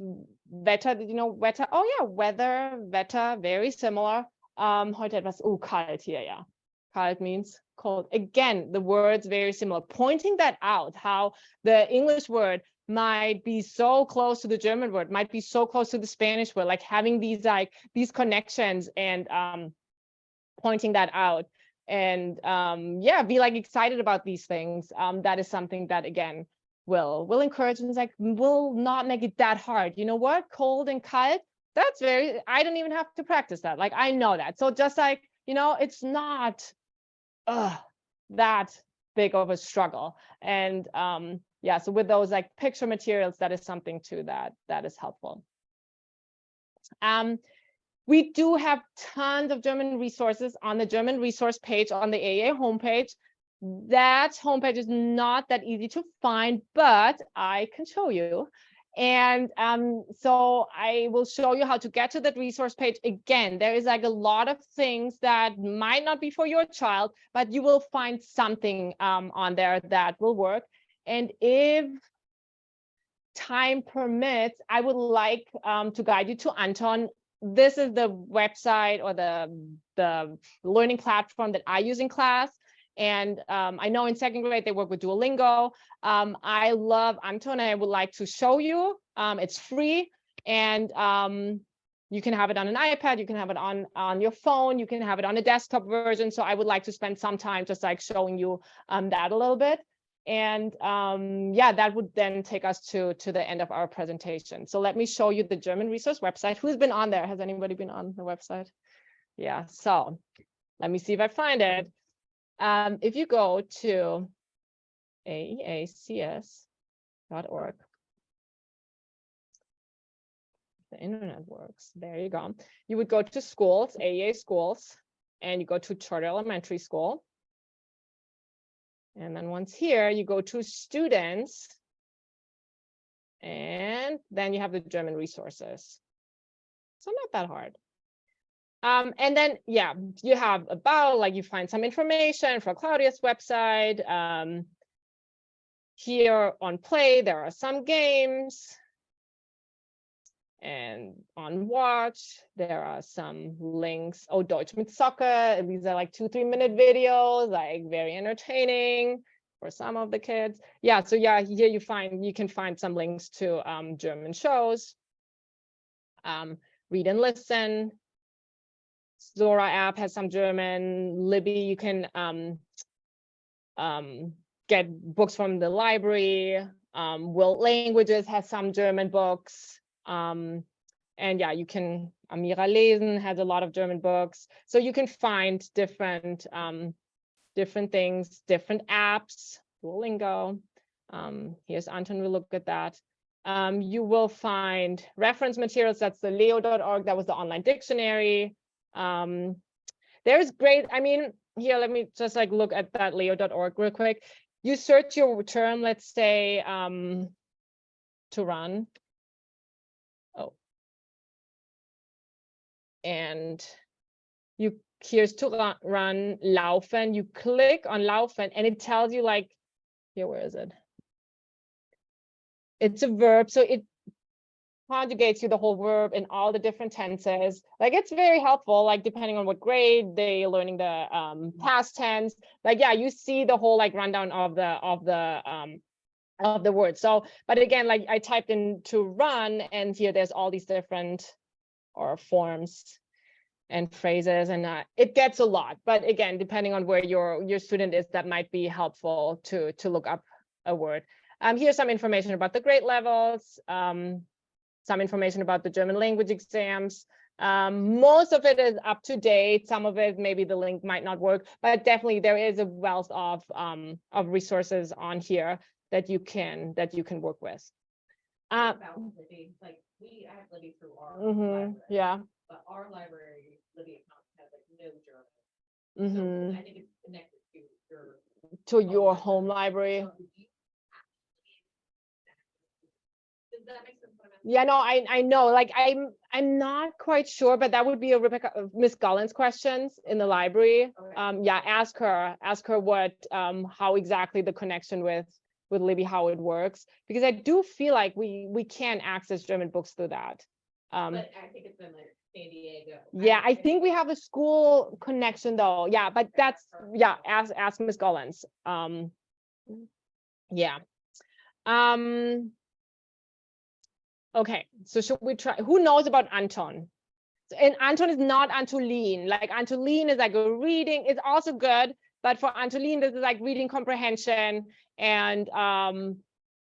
Wetter. Did you know Wetter? Oh yeah, weather, Wetter, very similar. Heute etwas kalt hier, yeah. Kalt means cold. Again, the words very similar, pointing that out, how the English word might be so close to the German word, might be so close to the Spanish word, like having these connections and pointing that out. And yeah, be like excited about these things. That is something that again will encourage, and like will not make it that hard. You know what? Cold and kalt. That's I don't even have to practice that. Like, I know that. So just like, you know, it's not that big of a struggle. And yeah, so with those like picture materials, that is something too that is helpful. We do have tons of German resources on the German resource page on the AEA homepage. That homepage is not that easy to find, but I can show you. And so I will show you how to get to that resource page. Again, there is like a lot of things that might not be for your child, but you will find something on there that will work. And if time permits, I would like to guide you to Anton. This is the website or the learning platform that I use in class. And I know in second grade, they work with Duolingo. I love Anton, and I would like to show you. It's free, and you can have it on an iPad, you can have it on your phone, you can have it on a desktop version. So I would like to spend some time just like showing you that a little bit. And yeah, that would then take us to the end of our presentation. So let me show you the German resource website. Who's been on there? Has anybody been on the website? Yeah, so let me see if I find it. If you go to aeacs.org, the internet works, there you go. You would go to schools, AEA schools, and you go to Charter Elementary School. And then once here, you go to students, and then you have the German resources. So not that hard. And then, yeah, you have about, like, you find some information from Claudia's website. Here on Play, there are some games. And on Watch, there are some links. Oh, Deutsch mit Soccer. These are like 2-3 minute videos, like very entertaining for some of the kids. Yeah, so yeah, here you can find some links to German shows. Read and Listen. Zora app has some German. Libby, you can get books from the library. World Languages has some German books. And yeah, you can, Amira Lesen has a lot of German books. So you can find different things, different apps, Duolingo. Here's Anton, we'll look at that. You will find reference materials. That's the leo.org. That was the online dictionary. There's great, I mean, here, let me just like look at that leo.org real quick. You search your term, let's say, to run. Oh. And you here's to run laufen. You click on laufen and it tells you like, here, where is it? It's a verb, so it conjugates you the whole verb in all the different tenses. Like it's very helpful, like depending on what grade they're learning the past tense. Like, yeah, you see the whole like rundown of the word. So, but again, like I typed in to run and here there's all these different forms and phrases and it gets a lot. But again, depending on where your student is, that might be helpful to look up a word. Here's some information about the grade levels, some information about the German language exams. Most of it is up to date. Some of it, maybe the link might not work, but definitely there is a wealth of resources on here that you can work with. About Libby, like I have Libby through our library, Yeah. but our library, Libby account has like no German. So I think it's connected to your home library. Does that make sense? Yeah, no, I know. Like I'm not quite sure, but that would be a Miss Gullens questions in the library. Okay. Yeah, ask her what how exactly the connection with Libby, how it works, because I do feel like we can access German books through that. But I think it's in like San Diego. Yeah, I think we have a school connection though. Yeah, but that's, yeah, ask Miss Gullens. Yeah. Okay, so should we try? Who knows about Anton? And Anton is not Antolin. Like Antolin is like a reading. It's also good, but for Antolin, this is like reading comprehension and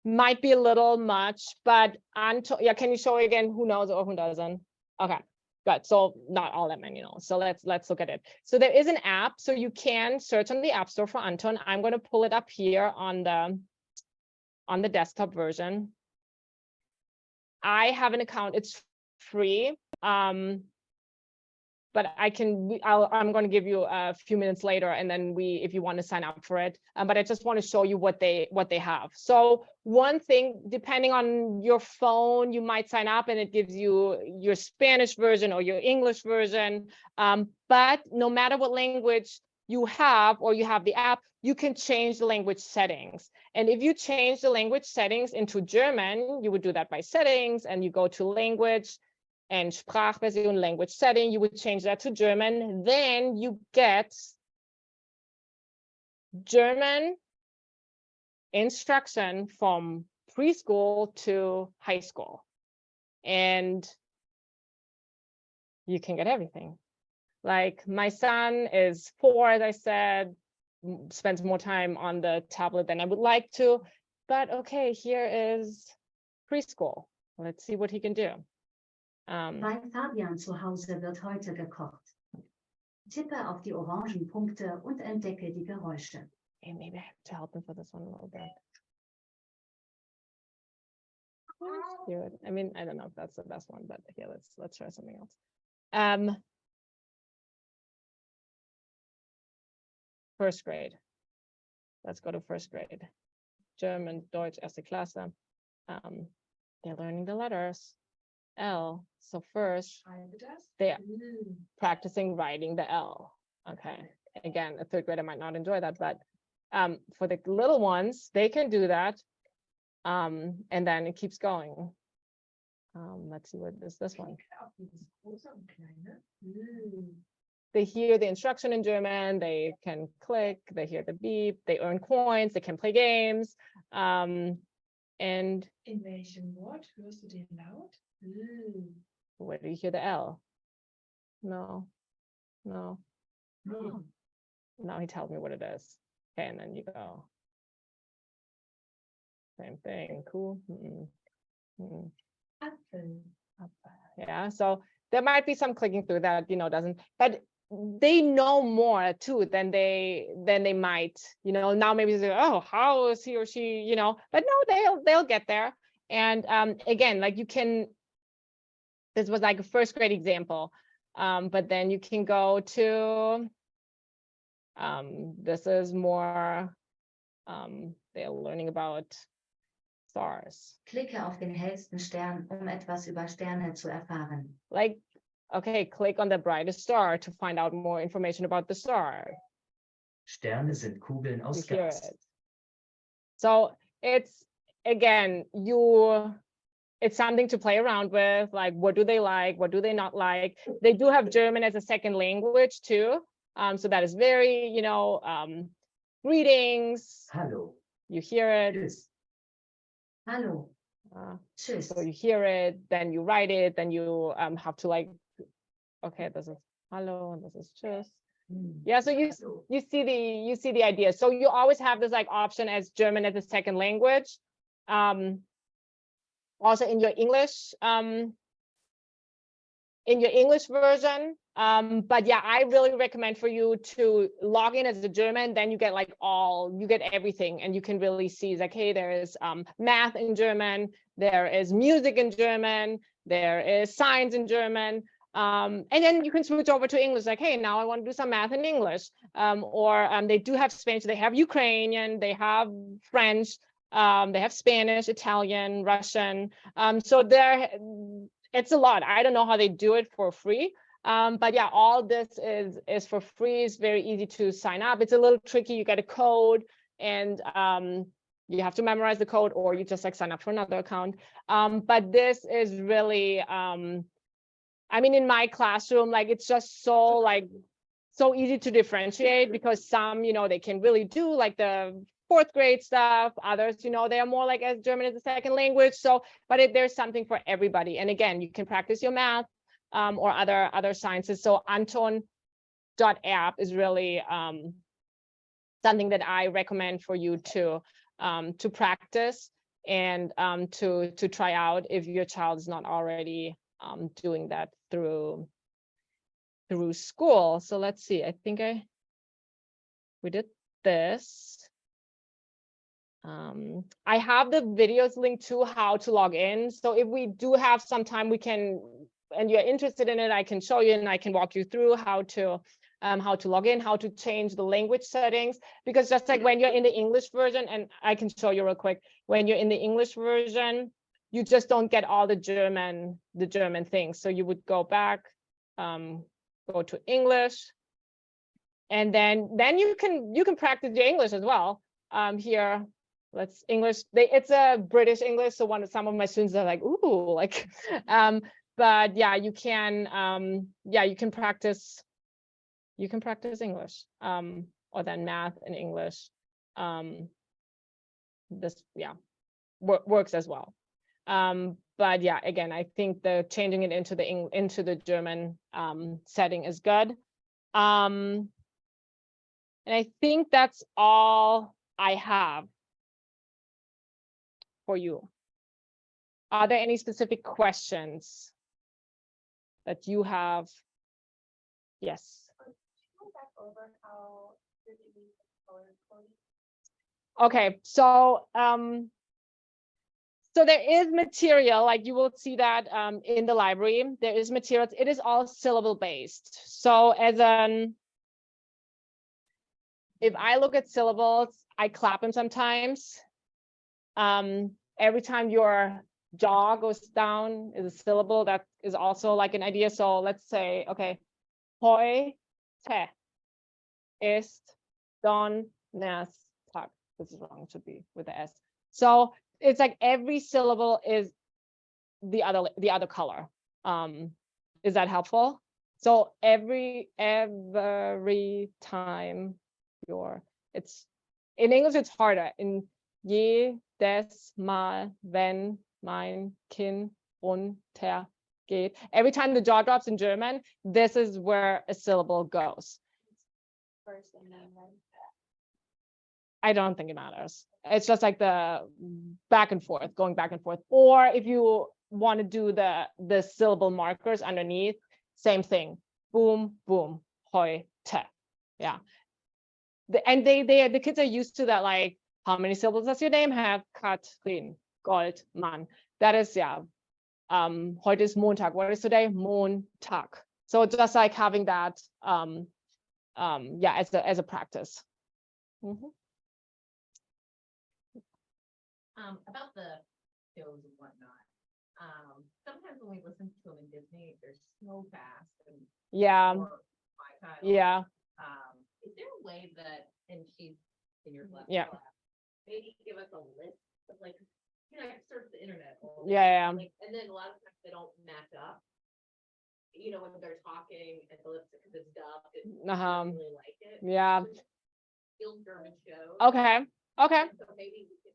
might be a little much. But Anton, yeah, can you show again who knows or who doesn't? Okay, good. So not all that many know. So let's look at it. So there is an app, so you can search on the App Store for Anton. I'm going to pull it up here on the desktop version. I have an account, it's free, but I'm going to give you a few minutes later, and then if you want to sign up for it. But I just want to show you what they have. So one thing, depending on your phone, you might sign up and it gives you your Spanish version or your English version. But no matter what language you have or you have the app, you can change the language settings. And if you change the language settings into German, you would do that by settings and you go to language and Sprachversion, language setting, you would change that to German. Then you get German instruction from preschool to high school. And you can get everything. Like my son is 4, as I said, spends more time on the tablet than I would like to, but okay, here is preschool. Let's see what he can do. Bei Fabian zu Hause wird heute gekocht. Tippe auf die orangen Punkte und entdecke die Geräusche. Okay, maybe I have to help him for this one a little bit. I mean, I don't know if that's the best one, but here, let's try something else. First grade. Let's go to first grade. German, Deutsch, erste Klasse. They're learning the letters. L. So first, they're practicing writing the L. Okay. Again, a third grader might not enjoy that, but for the little ones, they can do that. And then it keeps going. Let's see what is this one. They hear the instruction in German, they can click, they hear the beep, they earn coins, they can play games. And in welchem Wort hörst du den Laut? Where do you hear the L? No. Now he tells me what it is. Okay, and then you go. Same thing, cool. Yeah, so there might be some clicking through that, doesn't, but they know more too than they might, now maybe say, oh, how is he or she, but no, they'll get there. And again, like this was like a first grade example, but then you can go to, this is more, they're learning about stars. Klicke auf den hellsten Stern, etwas über Sterne zu erfahren. Like Okay, click on the brightest star to find out more information about the star. Sterne sind Kugeln aus You hear Gas. it. So it's, again, it's something to play around with, like what do they like, what do they not like. They do have German as a second language too. So that is very, greetings, Hallo. you hear it. Tschüss. Hallo. Tschüss. So you hear it, then you write it, then you have to like, okay, this is hello, and this is tschüss. Yeah, so you see the idea. So you always have this like option as German as a second language. Also in your English version. But yeah, I really recommend for you to log in as a German, then you get like you get everything, and you can really see like, hey, there is math in German, there is music in German, there is science in German. And then you can switch over to English, like, hey, now I want to do some math in English. Or they do have Spanish, they have Ukrainian, they have French, they have Spanish, Italian, Russian. So it's a lot. I don't know how they do it for free. But yeah, all this is for free. It's very easy to sign up. It's a little tricky. You get a code, and you have to memorize the code, or you just like sign up for another account. But this is really, I mean, in my classroom, like it's just so easy to differentiate, because some, they can really do like the 4th grade stuff. Others, they are more like as German as a second language. So, but there's something for everybody. And again, you can practice your math or other sciences. So Anton.app is really something that I recommend for you to practice and to try out if your child is not already doing that through school. So let's see, I think we did this. I have the videos linked to how to log in. So if we do have some time, we can, and you're interested in it, I can show you and I can walk you through how to log in, how to change the language settings. Because just like when you're in the English version, and I can show you real quick, when you're in the English version, you just don't get all the German things. So you would go back, go to English, and then you can practice your English as well. Here, let's English. It's a British English, so some of my students are like, ooh, like, but yeah, you can practice. You can practice English, or then math and English. This works as well. But yeah, again, I think the changing it into the German setting is good. And I think that's all I have for you. Are there any specific questions that you have? Yes. Okay, so so there is material, like you will see that in the library. There is materials. It is all syllable based. So if I look at syllables, I clap them sometimes. Every time your jaw goes down is a syllable. That is also like an idea. So let's say, okay, heute ist Donnerstag. This is wrong, it should be with the S. So it's like every syllable is the other color. Is that helpful? So every time it's in English, it's harder. In jedes Mal, wenn mein Kind runtergeht. Every time the jaw drops in German, this is where a syllable goes. First and then right. I don't think it matters. It's just like the back and forth, going back and forth. Or if you want to do the syllable markers underneath, same thing. Boom, boom, heute. Yeah. And the kids are used to that, like, how many syllables does your name have? Katrin Goldmann. That is, yeah. Heute ist Montag. What is today? Montag. So just like having that, yeah, as a practice. Mm-hmm. About the shows and whatnot. Sometimes when we listen to them in Disney, they're so fast and. Yeah, or iPad, yeah, Is there a way that, and she's in your left. Yeah. lab, maybe give us a list of like, I can search the internet. all Yeah, day, yeah. like, and then a lot of times they don't match up. When they're talking and the lips, because it's dubbed, and I uh-huh, don't really like it. yeah, Field German shows. okay, okay. And so maybe we could.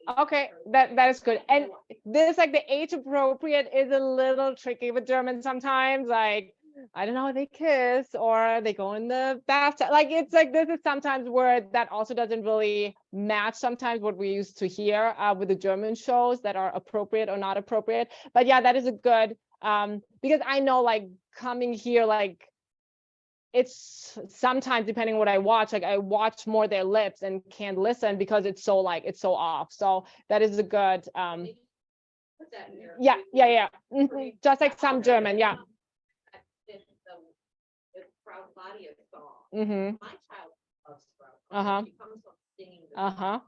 Like, Okay, or- that is good. And Yeah. this like the age appropriate is a little tricky with German sometimes. Like, I don't know, they kiss or they go in the bathtub. Like it's like this is sometimes where that also doesn't really match sometimes what we used to hear with the German shows that are appropriate or not appropriate. But yeah, that is a good because I know like coming here like it's sometimes depending what I watch, like I watch more their lips and can't listen because it's so like it's so off. So that is a good Maybe put that in there. yeah. Mhm. Just like some German, yeah. It's the Frau Claudia song. Mm-hmm. My child loves Frau Uh-huh. Claudia. She comes from singing. the song, Uh-huh.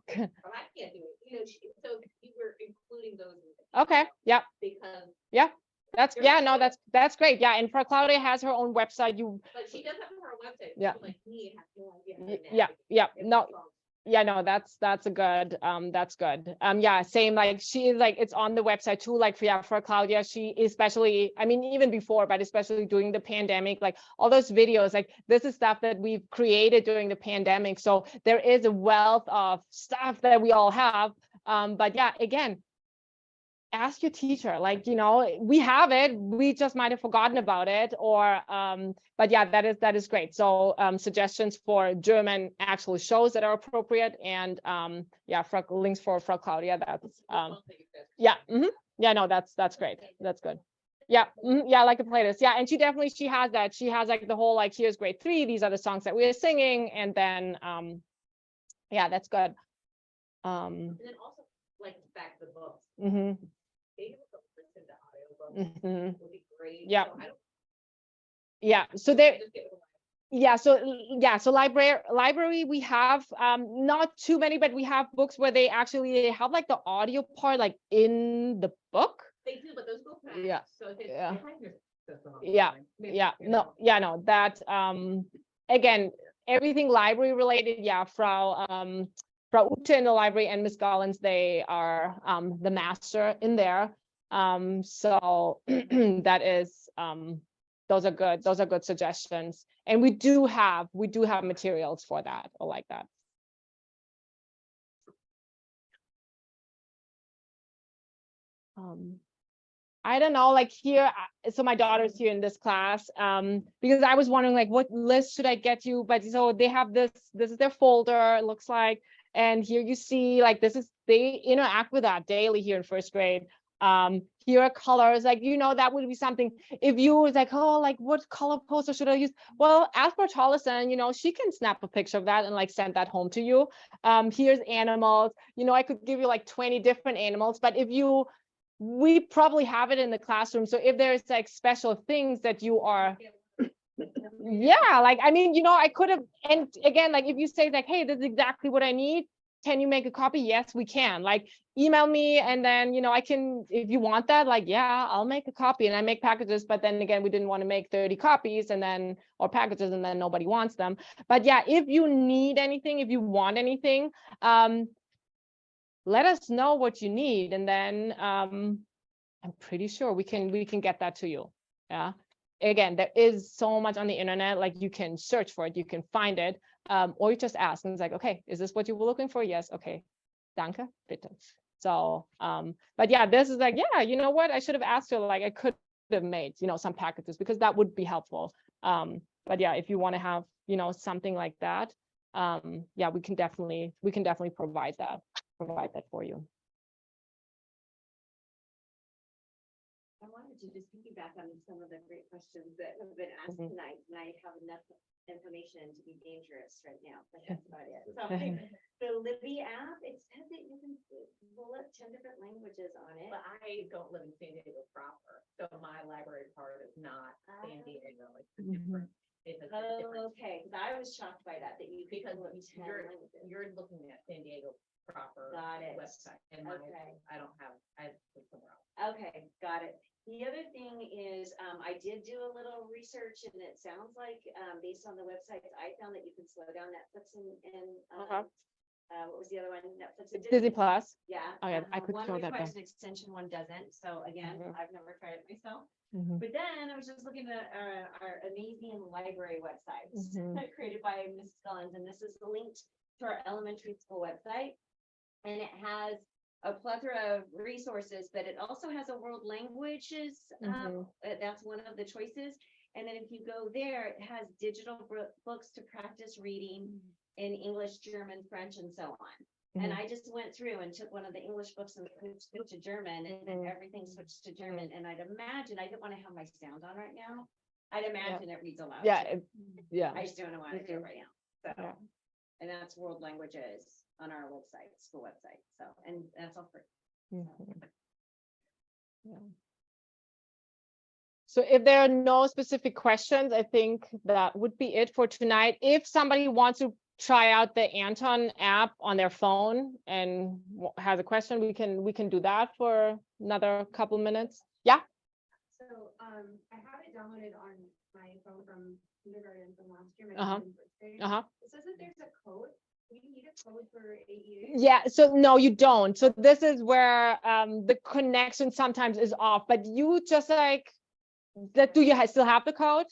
But I can't do it. So you were including those. in the Okay, email yeah. Because, That's There's yeah, a no, way. that's great. Yeah, and for Claudia has her own website. You but she does have her website. Yeah. Like me, has no idea. how to yeah, navigate yeah. every No, song. yeah, no, that's a good that's good. Yeah, same like she is like it's on the website too, like for Claudia, she especially, I mean, even before, but especially during the pandemic, like all those videos, like this is stuff that we've created during the pandemic. So there is a wealth of stuff that we all have. But yeah, again, ask your teacher, like, we have it, we just might have forgotten about it, or but yeah, that is great. So suggestions for German actual shows that are appropriate, and yeah, for links for Claudia, that's Well, thank you, guys. yeah, yeah, no, that's great, that's good. Yeah, yeah, like a playlist, yeah, and she has that, she has like the whole like here's grade 3, these are the songs that we are singing, and then yeah, that's good. And then also like back to the books. Mhm, Maybe we could listen to audiobooks. mhm. Would be great. Yeah. So I don't. Yeah, so there, just get with yeah, so library we have not too many, but we have books where they actually have like the audio part like in the book. They do, but those go fast. Yeah. So if it's Yeah. behind your system. Yeah, yeah, no, that again, everything library related, yeah, Frau Ute in the library and Miss Gollins, they are the master in there. So that is those are good suggestions, and we do have materials for that or like that. I don't know, like here, so my daughter's here in this class, because I was wondering like what list should I get you, but so they have this is their folder, it looks like, and here you see like they interact with that daily here in first grade. Here are colors, like, that would be something if you was like, oh, like what color poster should I use? Well, ask for Tollison, she can snap a picture of that and like send that home to you. Here's animals, I could give you like 20 different animals, but we probably have it in the classroom. So if there's like special things that you are, yeah, like, I mean, I could have, and again, like if you say like, hey, this is exactly what I need, can you make a copy? Yes, we can. Like email me, and then, I can, if you want that, like, yeah, I'll make a copy, and I make packages. But then again, we didn't want to make 30 copies or packages, and then nobody wants them. But yeah, if you need anything, if you want anything, let us know what you need, and then I'm pretty sure we can get that to you. Yeah, again, there is so much on the internet, like you can search for it, you can find it, or you just ask, and it's like, okay, is this what you were looking for? Yes. Okay, danke, bitte. So but yeah, this is like, yeah, you know what, I should have asked her, like I could have made some packages, because that would be helpful. But yeah, if you want to have something like that, yeah, we can definitely provide that for you. I wanted to just piggyback on some of the great questions that have been asked Mhm. tonight, and I have enough information to be dangerous right now, but that's about it. So the Libby app, it says that you can bullet 10 different languages on it. But I don't live in San Diego proper, so my library part is not San Diego, it's different. It's a different. Okay, because I was shocked by that you could bullet 10 languages. You're looking at San Diego proper. Got it. Website, and I don't have, I put somewhere else. Okay, got it. The other thing is, I did do a little research and it sounds like, based on the websites, I found that you can slow down Netflix and, what was the other one? Netflix and Disney Plus. Yeah. Oh, yeah, I could One throw that requires down. an extension, one doesn't. So again, Mhm. I've never tried it myself. Mhm. But then I was just looking at our amazing library websites Mhm. created by Mrs. Collins, and this is linked to our elementary school website. And it has a plethora of resources, but it also has a world languages. That's one of the choices. And then if you go there, it has digital books to practice reading in English, German, French, and so on. And I just went through and took one of the English books and switched it to German, and then everything switched to German. And I'd imagine, I didn't want to have my sound on right now. I'd imagine it reads aloud. Yeah, too. yeah. I just don't know how to do it right now. So, Yeah. and that's world languages on our website, school website. So, and that's all free. Mhm. Yeah. So if there are no specific questions, I think that would be it for tonight. If somebody wants to try out the Anton app on their phone and has a question, we can do that for another couple minutes. Yeah. So, I have it downloaded on my phone from kindergarten from last year. my Uh-huh. son's in first grade. Uh-huh. It says that there's a code. Do you need a code for AEA? Yeah, so no, you don't. So this is where the connection sometimes is off, but you just like that. Do you still have the code?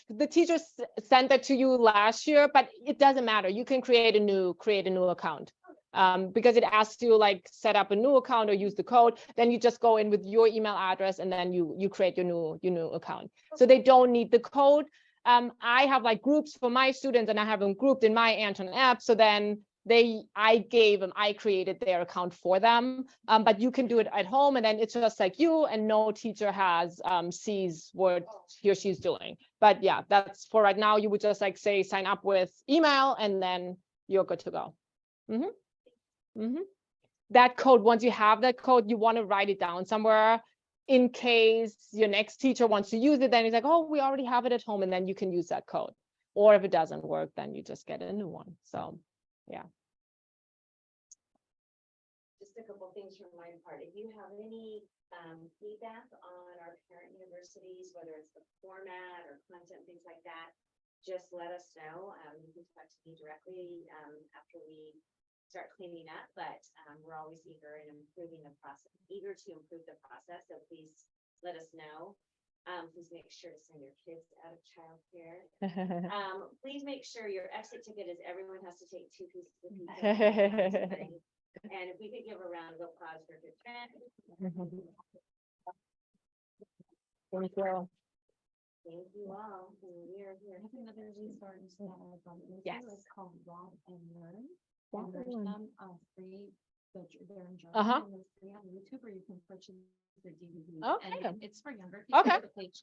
The teachers sent that to you last year, but it doesn't matter. You can create a new account. Because it asks you like set up a new account or use the code, then you just go in with your email address and then you create your new account. So they don't need the code. I have like groups for my students and I have them grouped in my Anton app. So then I created their account for them. But you can do it at home and then it's just like you and no teacher sees what he or she's doing. But yeah, that's for right now. You would just like say sign up with email and then you're good to go. That code, once you have that code, you want to write it down somewhere in case your next teacher wants to use it. Then he's like, oh, we already have it at home, and then you can use that code. Or if it doesn't work, then you just get a new one. So yeah. Just a couple things from my part. If you have any feedback on our parent universities, whether it's the format or content, things like that, just let us know. You can talk to me directly after we start cleaning up, but we're always eager to improve the process. So please let us know. Please make sure to send your kids out of childcare. Please make sure your exit ticket is everyone has to take 2 pieces of pizza. And if we could give a round of applause for good friend. Thank you. Thank you all. And we are here. I have another resource that I found. Yes. It's called Rob and Learn. Rob And there's and Learn. some free, they're in German. Uh-huh. And there's free on YouTube, or you can purchase the DVD. Okay. And it's for younger people. Okay. but they